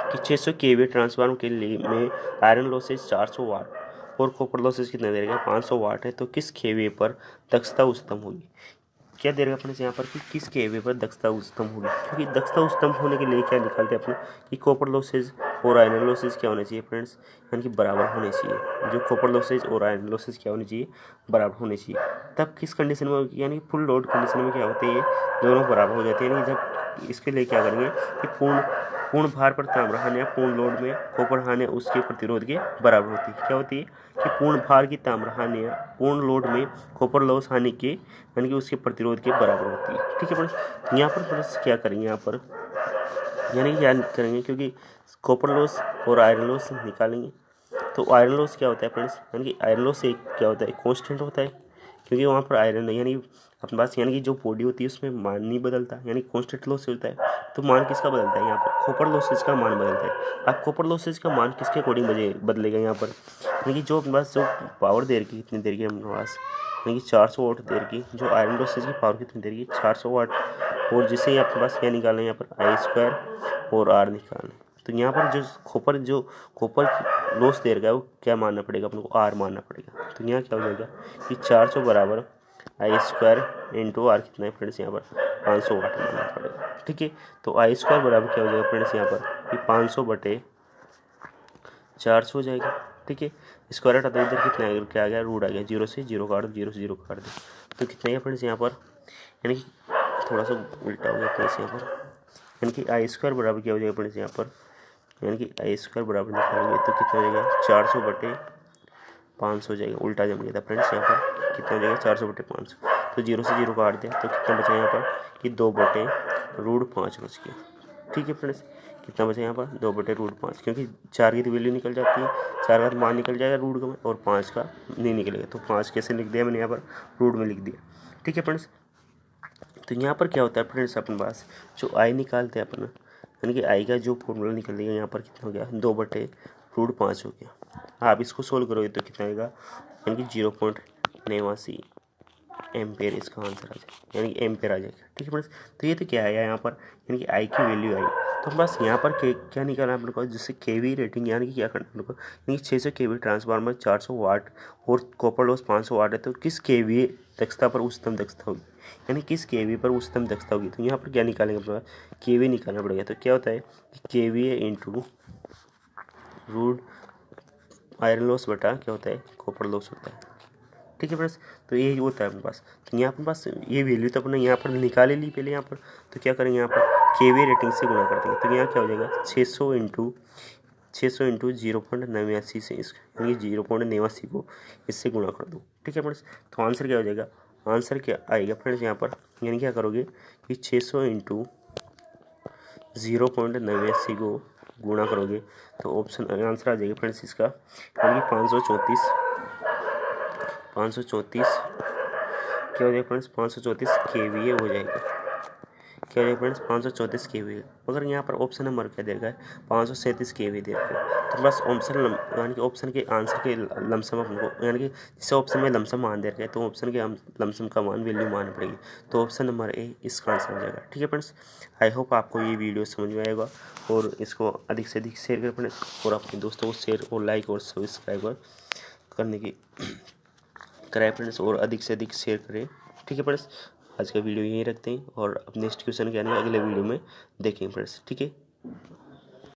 [SPEAKER 1] कि 600 kVA ट्रांसफार्मर के लिए में आयरन लॉसेज 400 वाट और कॉपर लॉसेज कितना दे रहेगा 500 वाट है, तो किस kVA पर दक्षता उच्चतम होगी। क्या दे रखा अपने यहाँ पर कि किस kVA पर दक्षता उच्चतम होगी, क्योंकि दक्षता उच्चतम होने के लिए क्या निकालते हैं अपने कि कॉपर लॉसेज और आयरन लॉसेज क्या होने चाहिए फ्रेंड्स, यानी कि बराबर होने चाहिए। जो कॉपर लॉसेज और आयरन लॉसेज क्या होने चाहिए, बराबर होने चाहिए। तब किस कंडीशन में, यानी फुल लोड कंडीशन में क्या होते हैं, दोनों बराबर हो जाते हैं। यानी जब इसके लिए क्या करेंगे कि पूर्ण भार पर ताम्र हानि या पूर्ण लोड में कॉपर हानि उसके प्रतिरोध के बराबर होती है। क्या होती है कि पूर्ण भार की ताम्र हानि या पूर्ण लोड में कॉपर लॉस हानि के यानी कि उसके प्रतिरोध के बराबर होती है। ठीक है फ्रेंड्स, यहाँ पर फ्रेंड्स क्या करेंगे, यहाँ पर यानी कि क्या करेंगे, क्योंकि कॉपर लॉस और आयरन लॉस निकालेंगे। तो आयरन लॉस क्या होता है फ्रेंड्स, यानी कि आयरन लॉस एक क्या होता है कॉन्स्टेंट होता है, क्योंकि वहाँ पर आयरन यानी अपने पास यानी कि जो बॉडी होती है उसमें मान नहीं बदलता, यानी कॉन्स्टेंट लॉस होता है। तो मान किसका बदलता है, यहाँ पर कॉपर लॉसेज का मान बदलता है। अब कॉपर लॉसेज का मान किसके अकॉर्डिंग बदलेगा यहाँ पर, यानी कि जो अपने पास जो पावर दे रखी कितनी देर की अपने पास, यानी कि 400 वाट देर की, जो आयरन लॉसेज की पावर कितनी देर की 400 वाट, और जिसे अपने पास क्या निकालना है यहाँ पर आई स्क्वायर और आर निकालना है। तो यहाँ पर जो कॉपर की लॉस दे रखा है वो क्या मानना पड़ेगा अपने को, आर मानना पड़ेगा। तो यहाँ क्या हो जाएगा कि 400 बराबर आई स्क्वायर इंटू आर कितना है फ्रेंड्स यहाँ पर 500 वाट मानना पड़ेगा। ठीक है, तो आई स्क्वायर बराबर क्या हो जाएगा फ्रेंड्स यहाँ पर कि 500 बटे 400 हो जाएगा। ठीक है, स्क्वायर हटा दो, इधर कितना है क्या आ गया रूट आ गया, 0 से 0 काट दो, 0 से 0 काट दो, तो कितना है फ्रेंड्स यहाँ पर, यानी कि थोड़ा सा उल्टा हो गया फ्रेंड्स यहाँ पर, यानी कि आई स्क्वायर बराबर क्या हो जाएगा फ्रेंड्स यहाँ पर, यानी कि आई स्क्वायर बराबर निकालेंगे तो कितना हो जाएगा 400 बटे 500 हो जाएगा, उल्टा जम गया था फ्रेंड्स यहाँ पर, कितना हो जाएगा 400 बटे 500, तो 0 से 0 काट दिया तो कितना बचा यहाँ पर कि 2 बटे रूट 5 बच गया। ठीक है फ्रेंड्स, कितना बचा यहाँ पर 2 बटे रूट 5, क्योंकि 4 की तो वैल्यू निकल जाती है, 4 का तो मान निकल जाएगा रूट का, और 5 का नहीं निकलेगा, तो 5 कैसे लिख दिया मैंने यहाँ पर रूट में लिख दिया। ठीक है फ्रेंड्स, तो यहाँ पर क्या होता है फ्रेंड्स, अपने पास जो आई निकालते हैं अपन, यानी कि आई का जो फॉर्मूला निकल गया यहाँ पर कितना हो गया 2/√5 हो गया। आप इसको सोल्व करोगे तो कितना आएगा, यानी कि 0.89 एम्पेयर इसका आंसर आ जाएगा, यानी कि एम्पेयर आ जाएगा। ठीक है फ्रेंड्स, तो ये तो क्या आया यहाँ पर, यानी कि आई की वैल्यू आई। तो बस यहाँ पर क्या निकालना है अपने को, जिससे केवी रेटिंग, यानी कि क्या करना है अपने को, यानी कि 600 केवी ट्रांसफार्मर 400 वाट और कॉपर लॉस 500 वाट है, तो किस केवी दक्षता पर उच्चतम दक्षता होगी, यानी किस केवी पर उच्चतम दक्षता होगी। तो यहाँ पर क्या निकालेंगे अपने पास, केवी निकालना पड़ेगा। तो क्या होता है कि केवी इंटू रूट आयरन लॉस बटा क्या होता है, कॉपर लॉस होता है। ठीक है फ्रेंड्स, तो ये होता है अपने पास। तो यहाँ अपने पास ये वैल्यू तो अपने यहाँ पर निकाल ही ली पहले यहाँ पर। तो क्या करेंगे, यहाँ पर केवी रेटिंग से गुणा कर देंगे। तो यहाँ क्या हो जाएगा 600 इंटू 0.89 से इस, यानी 0.89 को इससे गुणा कर दो। ठीक है फ्रेंड्स, तो आंसर क्या हो जाएगा, आंसर क्या आएगा फ्रेंड्स यहाँ पर, यानी क्या करोगे कि 600 इंटू 0.89 को गुणा करोगे तो ऑप्शन आंसर आ जाएगा फ्रेंड्स इसका, यानी कि 534 क्या हो जाएगा फ्रेंड्स, 534 केवीए हो जाएगा। क्या हो जाएगा फ्रेंड्स, 534 केवीए। मगर यहाँ पर ऑप्शन नंबर क्या दे रखा है, 537 केवी दे रखा है। तो बस ऑप्शन यानी कि ऑप्शन के आंसर के लमसम अपन को, यानी कि जिस ऑप्शन में लमसम मान दे रखा है तो ऑप्शन के लमसम का मान वैल्यू मान पड़ेगी। तो ऑप्शन नंबर ए इसका आंसर हो जाएगा। ठीक है फ्रेंड्स, आई होप आपको ये वीडियो समझ में आएगा और इसको अधिक से अधिक शेयर करें फ्रेंड्स, और अपने दोस्तों को शेयर और लाइक और सब्सक्राइब करने की कराए फ्रेंड्स, और अधिक से अधिक शेयर करें। ठीक है फ्रेंड्स, आज का वीडियो यहीं रखते हैं और अब नेक्स्ट क्वेश्चन के आने अगले वीडियो में देखेंगे फ्रेंड्स। ठीक है।